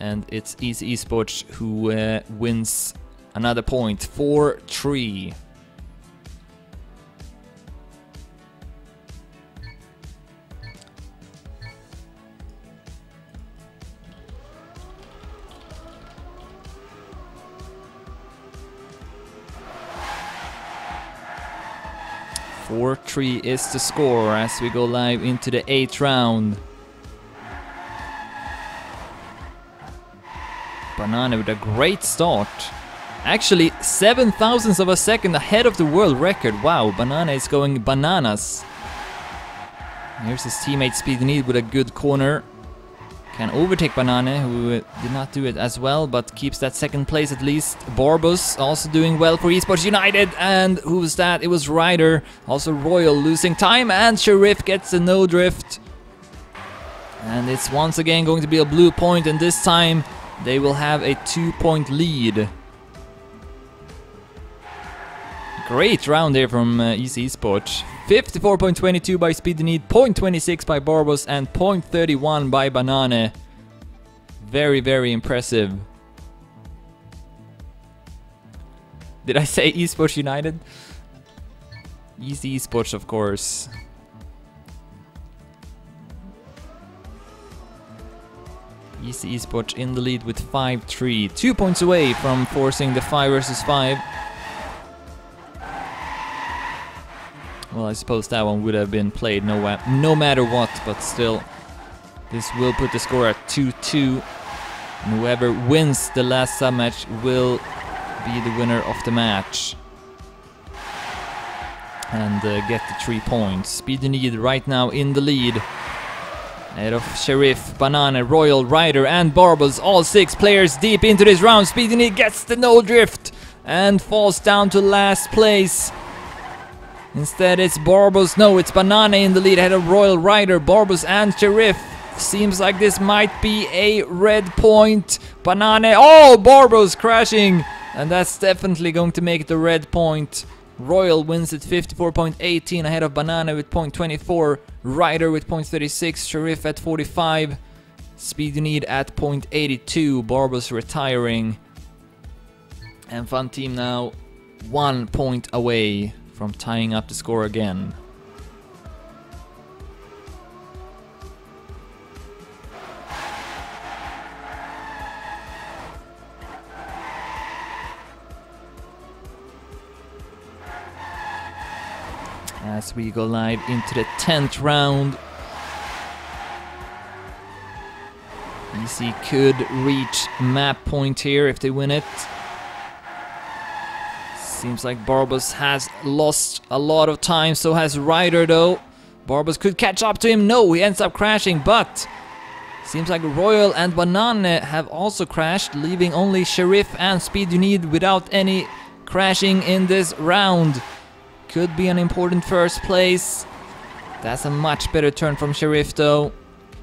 And it's eSports who wins another point, 4-3. .4-3 is the score as we go live into the 8th round. Banana with a great start. Actually, 7,000ths of a second ahead of the world record. Wow, Banana is going bananas. Here's his teammate Speedy with a good corner. Can overtake Banana, who did not do it as well, but keeps that second place at least. Barbos also doing well for eSports United. And who was that? It was Ryder. Also Royal losing time, and Sheriff gets a no drift. And it's once again going to be a blue point, and this time they will have a 2-point lead. Great round there from eSports. 54.22 by Speedy, 0.26 by Barbos, and 0.31 by Banane. Very, very impressive. Did I say eSports United? eSports, of course. eSports in the lead with 5-3. 2 points away from forcing the 5 versus 5. Well, I suppose that one would have been played no matter what, but still, this will put the score at 2-2. And whoever wins the last sub-match will be the winner of the match. And get the 3 points. Speedy right now in the lead. Ahead of Sheriff, Banana, Royal, Ryder, and Barbos. All 6 players deep into this round. Speedy gets the no drift and falls down to last place. Instead it's Barbos, no, it's Banana in the lead ahead of Royal, Ryder, Barbos and Sheriff. Seems like this might be a red point. Banana, oh, Barbos crashing. And that's definitely going to make it the red point. Royal wins at 54.18 ahead of Banana with 0.24. Ryder with 0.36, Sheriff at 45. Speedy at 0.82, Barbos retiring. And Funteam now 1 point away from tying up the score again. As we go live into the 10th round. EC could reach map point here if they win it. Seems like Barbos has lost a lot of time, so has Ryder though. Barbos could catch up to him. No, he ends up crashing, but seems like Royal and Banane have also crashed, leaving only Sheriff and Speedy without any crashing in this round. Could be an important first place. That's a much better turn from Sheriff though.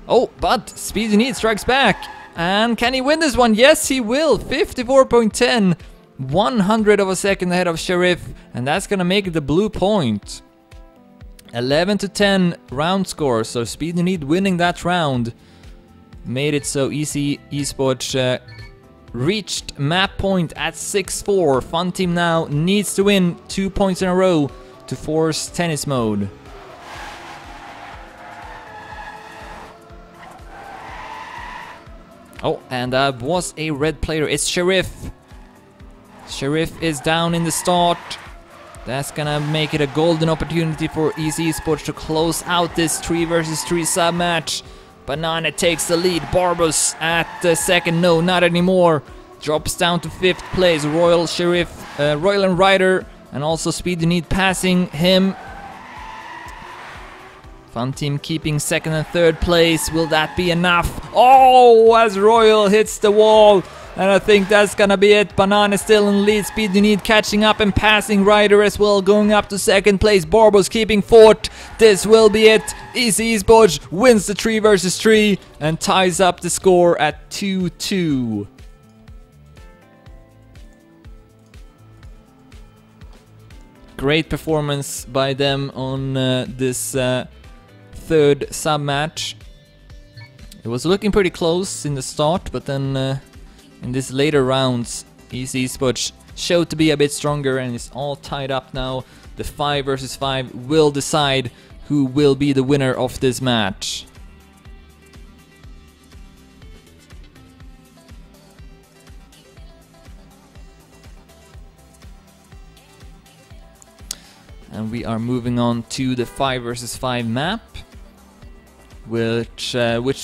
Oh, but Speedy strikes back. And can he win this one? Yes, he will. 54.10. 100 of a second ahead of Sheriff. And that's gonna make it the blue point. 11-10 round score. So Speedy winning that round made it so eSports reached map point at 6-4. Funteam now needs to win 2 points in a row to force tennis mode. Oh, and that was a red player. It's Sheriff. Sheriff is down in the start. That's gonna make it a golden opportunity for eSports to close out this 3 versus 3 sub match. Banana takes the lead. Barbos at the second. No, not anymore. Drops down to 5th place. Royal, Sheriff, Royal and Ryder, and also Speedy passing him. Funteam keeping 2nd and 3rd place. Will that be enough? Oh, as Royal hits the wall. And I think that's gonna be it. Banana still in the lead. Speedy catching up and passing Ryder as well, going up to 2nd place. Barbos keeping 4th. This will be it. eSports wins the 3 versus 3 and ties up the score at 2-2. great performance by them on this third sub match. It was looking pretty close in the start, but then in these later rounds, eSports showed to be a bit stronger, and it's all tied up now. The 5 versus 5 will decide who will be the winner of this match. And we are moving on to the 5 versus 5 map, which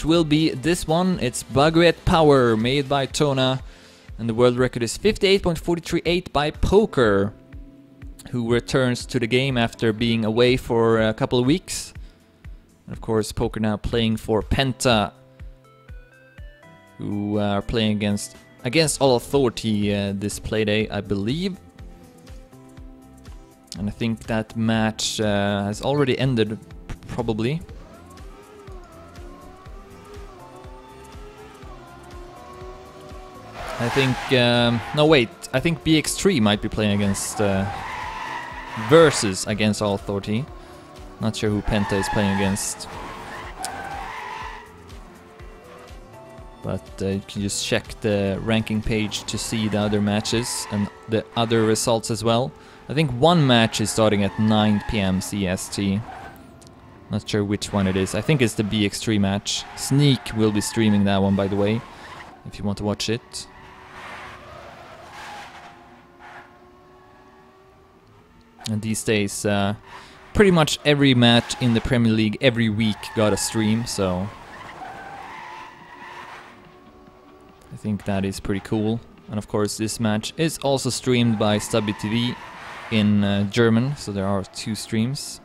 will be this one. It's Bugret Power, made by Tona, and the world record is 58.438 by Poker, who returns to the game after being away for a couple of weeks. And of course, Poker now playing for Penta, who are playing against All Authority this playday, I believe. And I think that match has already ended, probably. I think... no, wait. I think BX3 might be playing against... versus against All Authority. Not sure who Penta is playing against. But you can just check the ranking page to see the other matches and the other results as well. I think one match is starting at 9 PM CST. Not sure which one it is. I think it's the BX3 match. Sneak will be streaming that one, by the way, if you want to watch it. And these days, pretty much every match in the Premier League every week got a stream, so I think that is pretty cool. And of course, this match is also streamed by Stubby TV in German, so there are 2 streams.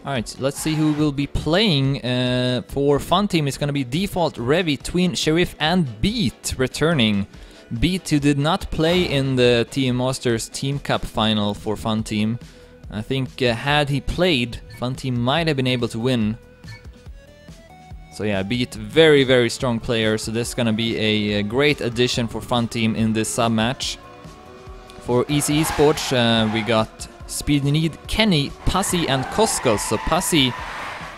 Alright, let's see who will be playing. For Funteam, it's going to be Default, Revi, Twin, Sheriff and Beat returning. Beat, who did not play in the TM Masters Team Cup final for Funteam. I think had he played, Funteam might have been able to win. So yeah, Beat, very, very strong player, so this is gonna be a great addition for Funteam in this sub-match. For eSports, we got Speed Need, Kenny, Pussy and Koskos. So Pussy,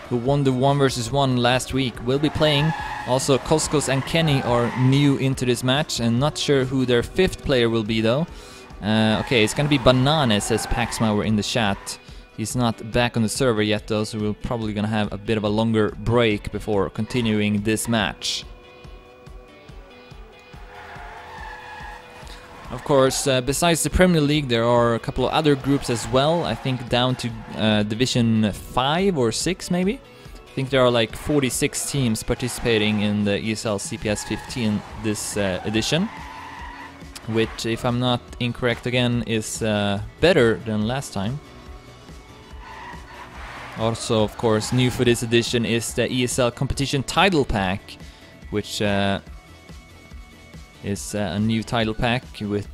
who won the 1 versus 1 last week, will be playing. Also, Koskos and Kenny are new into this match, and not sure who their 5th player will be though. Okay, it's gonna be Banane, says Paxmauer in the chat. He's not back on the server yet though, so we're probably gonna have a bit of a longer break before continuing this match. Of course, besides the Premier League, there are a couple of other groups as well. I think down to Division 5 or 6 maybe. I think there are like 46 teams participating in the ESL CPS 15 this edition. Which, if I'm not incorrect again, is better than last time. Also, of course, new for this edition is the ESL Competition Title Pack, which is a new title pack with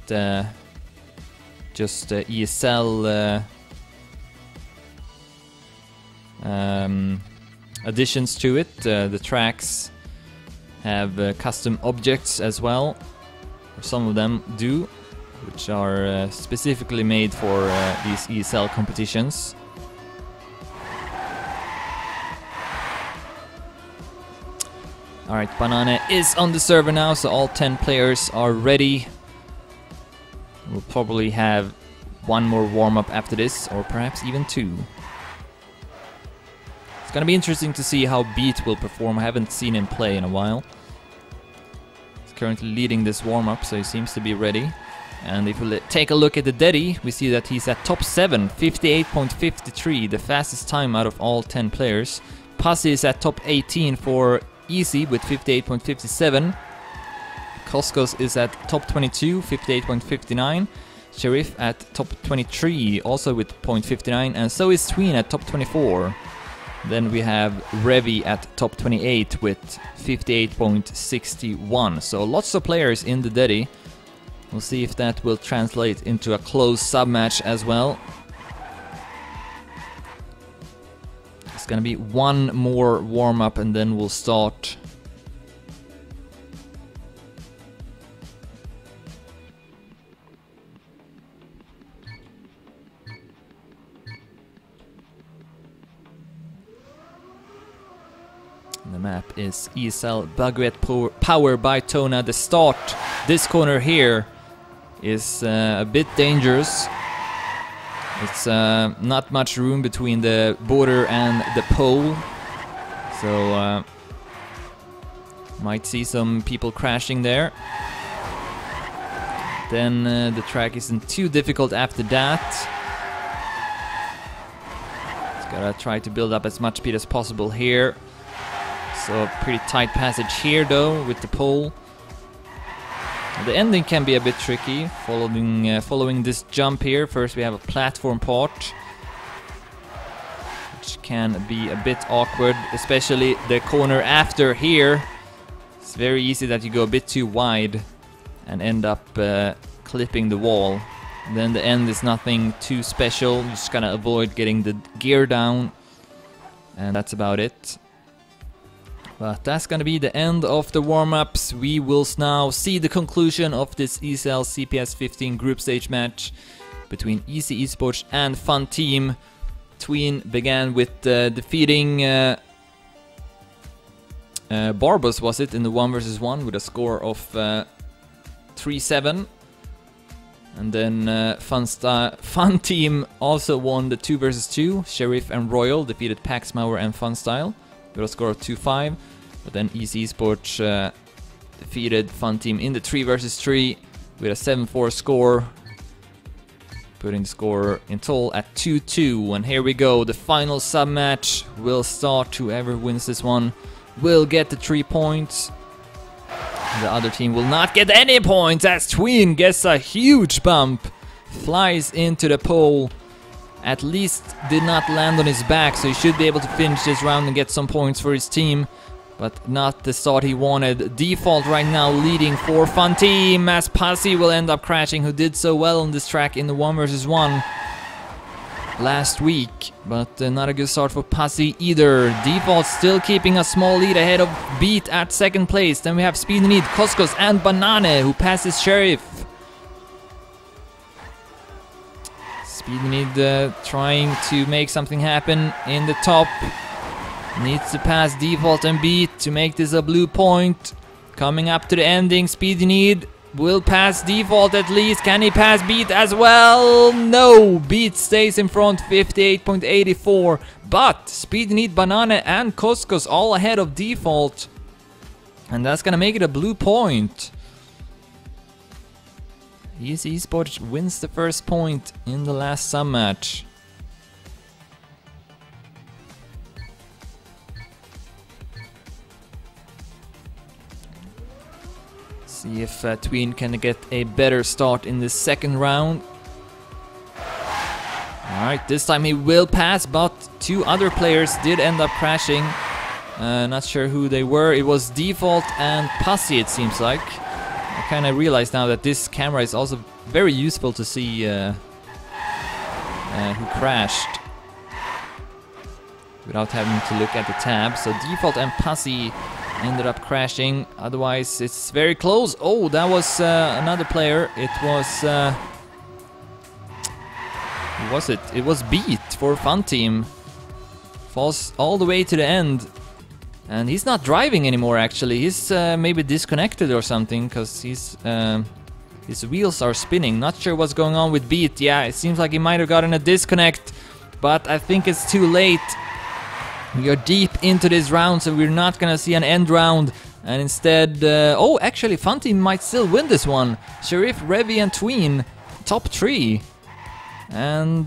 just ESL additions to it. The tracks have custom objects as well, or some of them do, which are specifically made for these ESL competitions. Alright, Banane is on the server now, so all 10 players are ready. We'll probably have one more warm-up after this, or perhaps even 2. It's gonna be interesting to see how Beat will perform. I haven't seen him play in a while. He's currently leading this warm-up, so he seems to be ready. And if we take a look at the Deddy, we see that he's at top 7, 58.53, the fastest time out of all 10 players. Pussy is at top 18 for Easy with 58.57. Koskos is at top 22, 58.59. Sheriff at top 23, also with 0.59, and so is Tween at top 24. Then we have Revi at top 28 with 58.61. So lots of players in the Deddy. We'll see if that will translate into a close sub-match as well. It's gonna be one more warm-up and then we'll start. map is ESL Baguette Power by Tona. The start, this corner here, is a bit dangerous. It's not much room between the border and the pole, so might see some people crashing there. Then the track isn't too difficult after that. It's gotta try to build up as much speed as possible here. So a pretty tight passage here though with the pole. The ending can be a bit tricky following this jump here. First we have a platform part, which can be a bit awkward, especially the corner after here. It's very easy that you go a bit too wide and end up clipping the wall. And then the end is nothing too special, you just gotta avoid getting the gear down, and that's about it. But that's gonna be the end of the warm-ups. We will now see the conclusion of this ESL CPS 15 group stage match between eSports and Funteam. Tween began with defeating Barbos, was it, in the 1 vs 1 with a score of 3-7. And then Funteam also won the 2 vs 2. Sheriff and Royal defeated Paxmauer and Funstyle with a score of 2-5. But then eSports defeated Funteam in the 3 vs 3 with a 7-4 score, putting the score in total at 2-2. And here we go, the final sub-match will start. Whoever wins this one will get the 3 points. The other team will not get any points as Tween gets a huge bump, flies into the pole. At least did not land on his back, so he should be able to finish this round and get some points for his team. But not the start he wanted. Default right now leading for Funteam as Pasi will end up crashing, who did so well on this track in the 1 vs 1 last week. But not a good start for Pasi either. Default still keeping a small lead ahead of Beat at 2nd place. Then we have Speed Need, Koskos and Banane who passes Sheriff. Speed Need trying to make something happen in the top. Needs to pass Default and Beat to make this a blue point. Coming up to the ending, Speed Need will pass Default at least. Can he pass Beat as well? No! Beat stays in front, 58.84. But Speed Need, Banane and Koskos all ahead of Default. And that's gonna make it a blue point. eSports wins the first point in the last sub match. See if Tween can get a better start in the 2nd round. Alright, this time he will pass, but 2 other players did end up crashing. Not sure who they were. It was Default and Pasi, it seems like. I kind of realize now that this camera is also very useful to see who crashed without having to look at the tab. So Default and Pasi ended up crashing. Otherwise, it's very close. Oh, that was another player. It was who was it? It was Beat for Funteam. Falls all the way to the end. And he's not driving anymore, actually. He's maybe disconnected or something, because his wheels are spinning. Not sure what's going on with Beat. Yeah, it seems like he might have gotten a disconnect, but I think it's too late. We are deep into this round, so we're not gonna see an end round. And instead, oh, actually, Funteam might still win this one. Sheriff, Revi, and Tween, top 3. And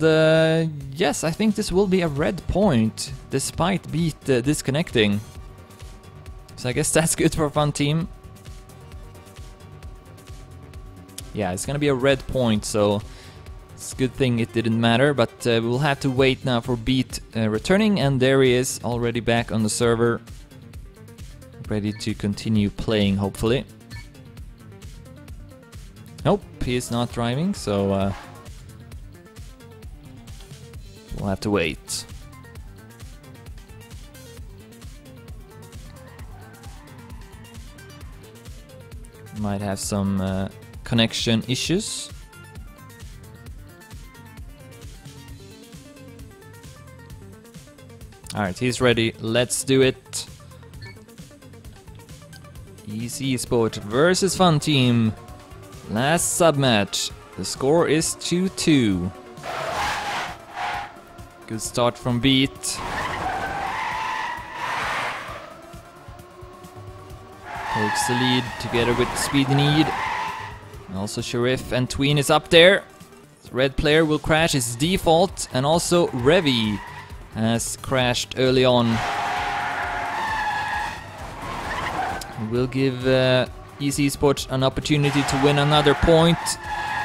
yes, I think this will be a red point, despite Beat disconnecting. So I guess that's good for Funteam. Yeah, it's gonna be a red point, so it's a good thing it didn't matter. But we'll have to wait now for Beat returning, and there he is, already back on the server, ready to continue playing, hopefully. Nope, he is not driving, so we'll have to wait. Might have some connection issues. Alright, he's ready. Let's do it. eSports versus Funteam. Last sub-match. The score is 2-2. Good start from Beat. Takes the lead together with Speed Need. Also Sheriff and Tween is up there. Red player will crash his default, and also Revi has crashed early on. We'll give eSports an opportunity to win another point.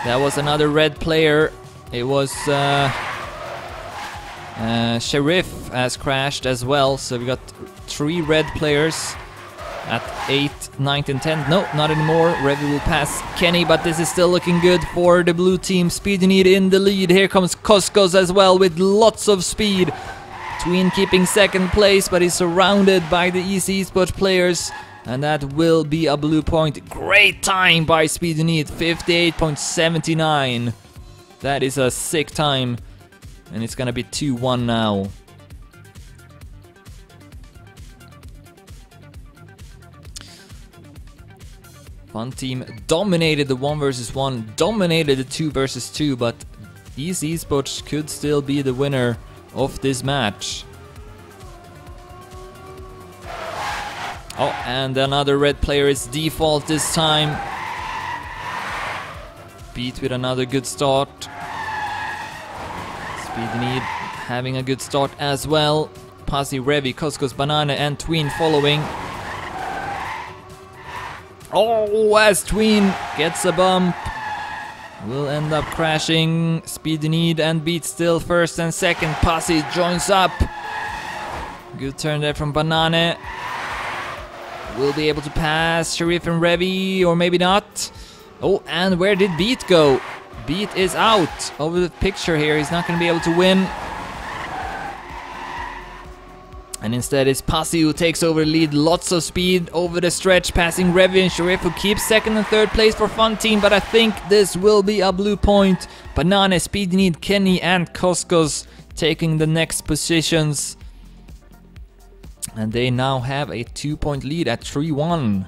That was another red player. It was Sheriff has crashed as well, so we got 3 red players at 8, 9, and 10. No, not anymore. Revi will pass Kenny, but this is still looking good for the blue team. Speed Need in the lead. Here comes Koskos as well with lots of speed. Tween keeping second place, but he's surrounded by the eSports players. And that will be a blue point. Great time by Speed Need, 58.79. That is a sick time. And it's gonna be 2-1 now. Funteam dominated the 1 versus 1, dominated the 2 versus 2, but eSports could still be the winner of this match. Oh, and another red player is default this time. Beat with another good start. Speed Need having a good start as well. Pasi, Revi, Koskos, Banana and Tween following. Oh, as Tween gets a bump, will end up crashing. Speed Need and Beat still first and second. Pasi joins up. Good turn there from Banana. Will be able to pass Sheriff and Revi, or maybe not. Oh, and where did Beat go? Beat is out over the picture here. He's not going to be able to win. And instead it's Pasi who takes over the lead. Lots of speed over the stretch, passing Revi and Sheriff, who keeps second and third place for Funteam. But I think this will be a blue point. Banana, Speed Need, Kenny and Koskos taking the next positions. And they now have a 2-point lead at 3-1.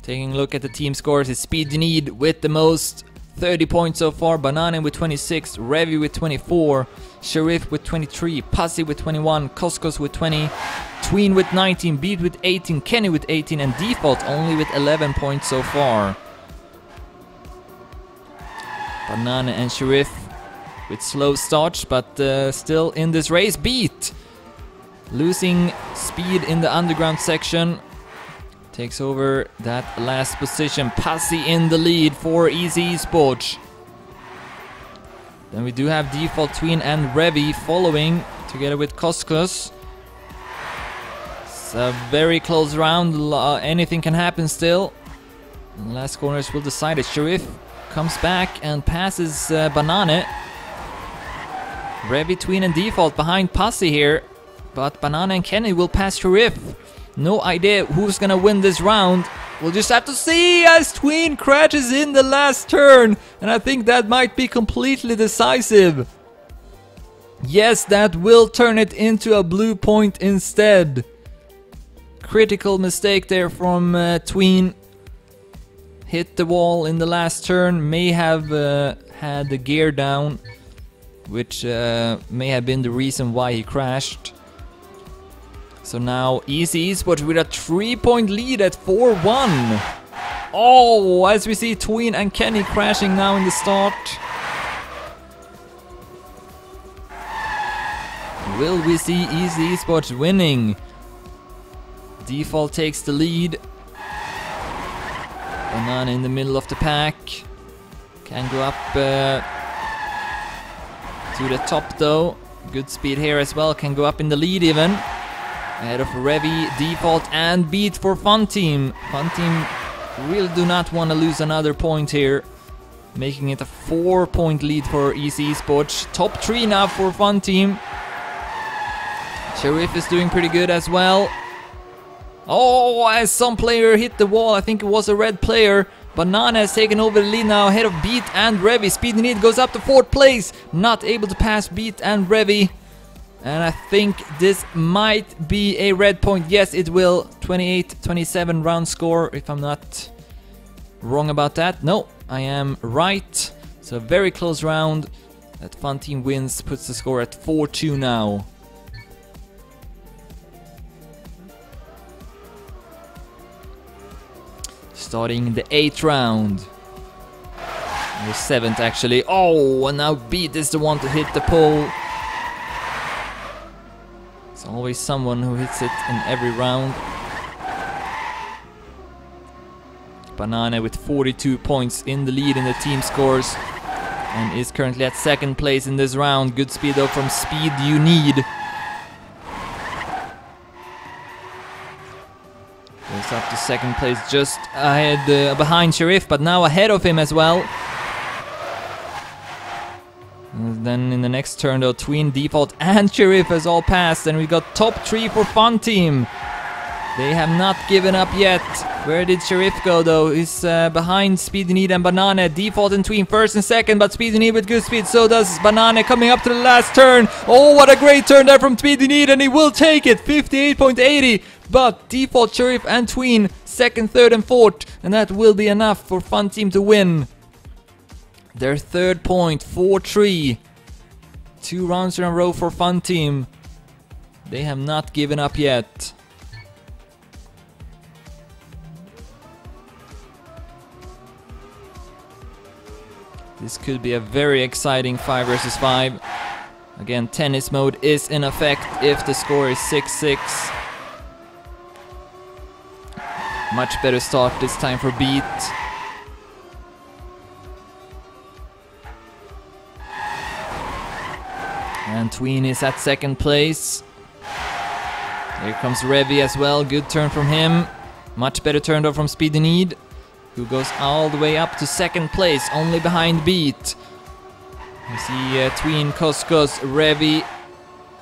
Taking a look at the team scores, it's Speed Need with the most, 30 points so far. Banana with 26, Revi with 24, Sheriff with 23, Pasi with 21, Koskos with 20, Tween with 19, Beat with 18, Kenny with 18, and Default only with 11 points so far. Banana and Sheriff with slow starts, but still in this race. Beat losing speed in the underground section. Takes over that last position. Pasi in the lead for eSports. Then we do have Default, Tween and Revi following together with Koskos. It's a very close round. Anything can happen still. The last corners will decide it. Sheriff comes back and passes Banana. Revi, Tween and Default behind Pasi here. But Banana and Kenny will pass Sheriff. No idea who's gonna win this round. We'll just have to see as Tween crashes in the last turn. And I think that might be completely decisive. Yes, that will turn it into a blue point instead. Critical mistake there from Tween. Hit the wall in the last turn. May have had the gear down, which may have been the reason why he crashed. So now eSports with a 3-point lead at 4-1. Oh, as we see Tween and Kenny crashing now in the start. Will we see eSports winning? Default takes the lead. Banana in the middle of the pack. Can go up to the top though. Good speed here as well. Can go up in the lead even. Ahead of Revi, Default and Beat for Funteam. Funteam really do not want to lose another point here. Making it a 4-point lead for eSports. Top 3 now for Funteam. Sheriff is doing pretty good as well. Oh, as some player hit the wall. I think it was a red player. Banana has taken over the lead now ahead of Beat and Revi. Speed Need goes up to 4th place. Not able to pass Beat and Revi. And I think this might be a red point. Yes, it will. 28-27 round score, if I'm not wrong about that. No, I am right. So a very close round. That Funteam wins, puts the score at 4-2 now. Starting the 8th round. The 7th actually. Oh, and now Beat is the one to hit the pole. It's always someone who hits it in every round. Banana with 42 points in the lead in the team scores. And is currently at 2nd place in this round. Good speed though from Speed You Need. Goes up to 2nd place, just ahead, behind Sheriff, but now ahead of him as well. And then in the next turn though, Tween, Default and Sheriff has all passed. And we got top 3 for Funteam. They have not given up yet. Where did Sheriff go though? He's behind Speed You Need and Banana. Default and Tween 1st and 2nd, but Speed You Need with good speed. So does Banana coming up to the last turn. Oh, what a great turn there from Speed You Need, and he will take it. 58.80. But Default, Sheriff and Tween 2nd, 3rd and 4th. And that will be enough for Funteam to win. Their 3rd point, 4-3. 2 rounds in a row for Funteam. They have not given up yet. This could be a very exciting 5 versus 5. Again, tennis mode is in effect if the score is 6-6. Much better start this time for Beat. And Tween is at 2nd place. Here comes Revy as well. Good turn from him. Much better turn though from Speed You Need, who goes all the way up to 2nd place, only behind Beat. You see Tween, Koskos, Revy,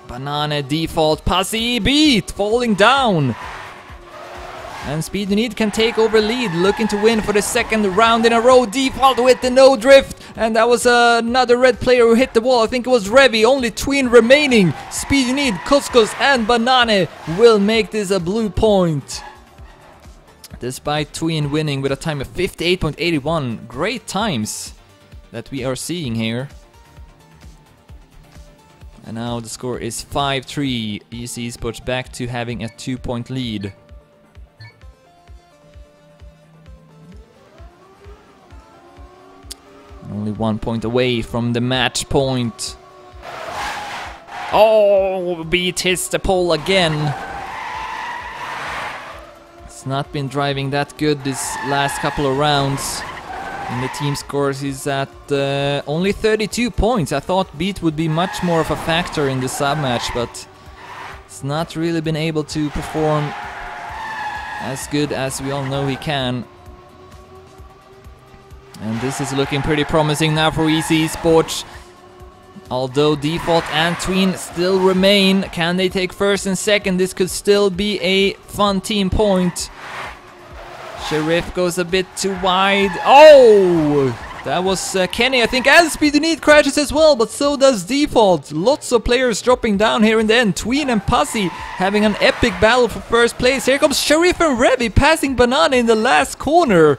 Banana, Default, Passy, Beat falling down. And Speed You Need can take over lead, looking to win for the 2nd round in a row. Default with the no drift. And that was another red player who hit the wall. I think it was Revy. Only Tween remaining. Speed You Need, Koskos and Banana will make this a blue point. Despite Tween winning with a time of 58.81. Great times that we are seeing here. And now the score is 5-3. eSports back to having a 2-point lead. Only 1 point away from the match point. Oh, Beat hits the pole again. It's not been driving that good this last couple of rounds. In the team scores, he's at only 32 points. I thought Beat would be much more of a factor in the sub match, but it's not really been able to perform as good as we all know he can. And this is looking pretty promising now for eSports. Although Default and Tween still remain, can they take 1st and 2nd? This could still be a Funteam point. Sheriff goes a bit too wide. Oh! That was Kenny, I think, and Speed You Need crashes as well, but so does Default. Lots of players dropping down here in the end. Tween and Pussy having an epic battle for 1st place. Here comes Sheriff and Revy passing Banana in the last corner.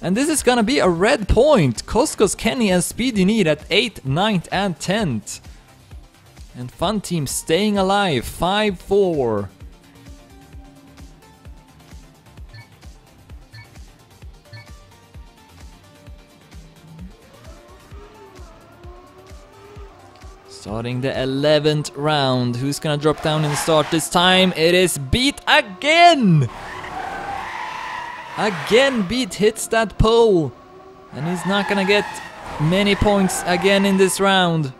And this is gonna be a red point. Koskos, Kenny and Speed You Need at 8th, 9th and 10th. And Funteam staying alive, 5-4. Starting the 11th round. Who's gonna drop down in the start this time? It is Beat again! Again, Beat hits that pole. And he's not gonna get many points again in this round.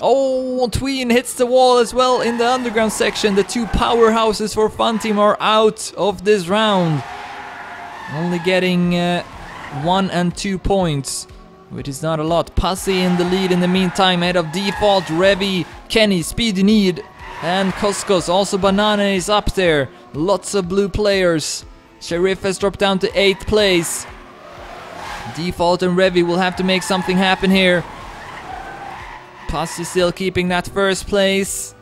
Oh, Tween hits the wall as well in the underground section. The 2 powerhouses for Funteam are out of this round. Only getting 1 and 2 points, which is not a lot. Pussy in the lead in the meantime, ahead of Default, Revy, Kenny, Speed You Need, and Koskos. Also Banana is up there. Lots of blue players. Sheriff has dropped down to 8th place. Default and Revy will have to make something happen here. Pussy still keeping that first place.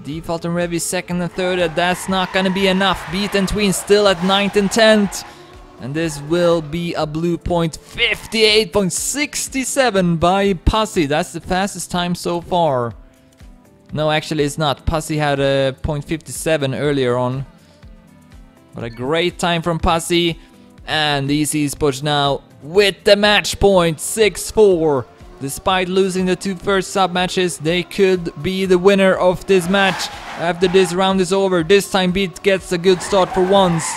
Default and Revy second and third, and that's not gonna be enough. Beat and Tween still at 9th and 10th. And this will be a blue point, 58.67 by Pussy. That's the fastest time so far. No, actually it's not. Pussy had a .57 earlier on. But a great time from Pussy. And eSports now with the match point, 6-4. Despite losing the 2 first sub-matches, they could be the winner of this match after this round is over. This time Beat gets a good start for once.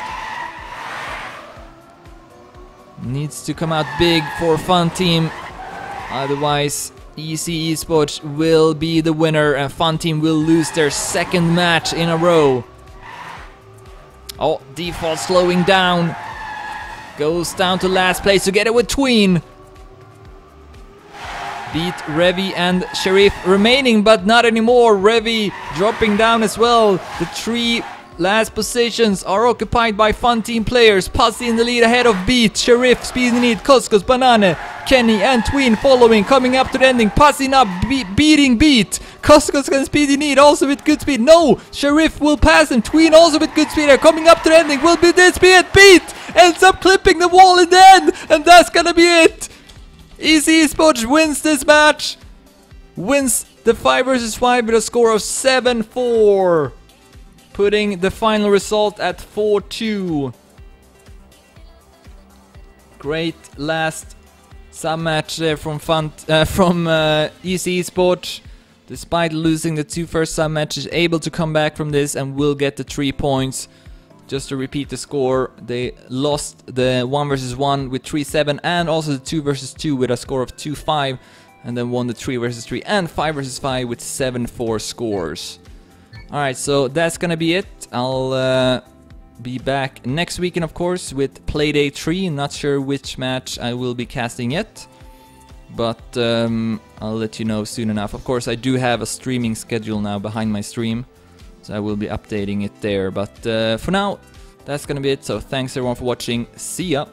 Needs to come out big for Funteam. Otherwise, eSports will be the winner and Funteam will lose their second match in a row. Oh, Default slowing down. Goes down to last place together with Tween. Beat Revy and Sheriff remaining, but not anymore. Revy dropping down as well. The 3 last positions are occupied by Funteam players. Pussy in the lead ahead of Beat, Sheriff, Speedy Need, Couscous, Banana, Kenny and Tween following, coming up to the ending. Pussy now beating Beat. Couscous and Speedy Need also with good speed. No, Sheriff will pass him. Tween also with good speed. They're coming up to the ending. Will be this be it. Beat ends up clipping the wall in the end, and that's gonna be it. eSports wins this match. Wins the 5 vs 5 with a score of 7-4. Putting the final result at 4-2. Great last sub-match there from eSports. Despite losing the 2 first sub-matches, able to come back from this and will get the 3 points. Just to repeat the score, they lost the 1 vs 1 with 3-7 and also the 2 vs 2 with a score of 2-5, and then won the 3 vs 3 and 5 vs 5 with 7-4 scores. Alright, so that's gonna be it. I'll be back next weekend, of course, with Playday 3. Not sure which match I will be casting yet, but I'll let you know soon enough. Of course, I do have a streaming schedule now behind my stream, so I will be updating it there. But for now, that's gonna be it. So thanks everyone for watching. See ya!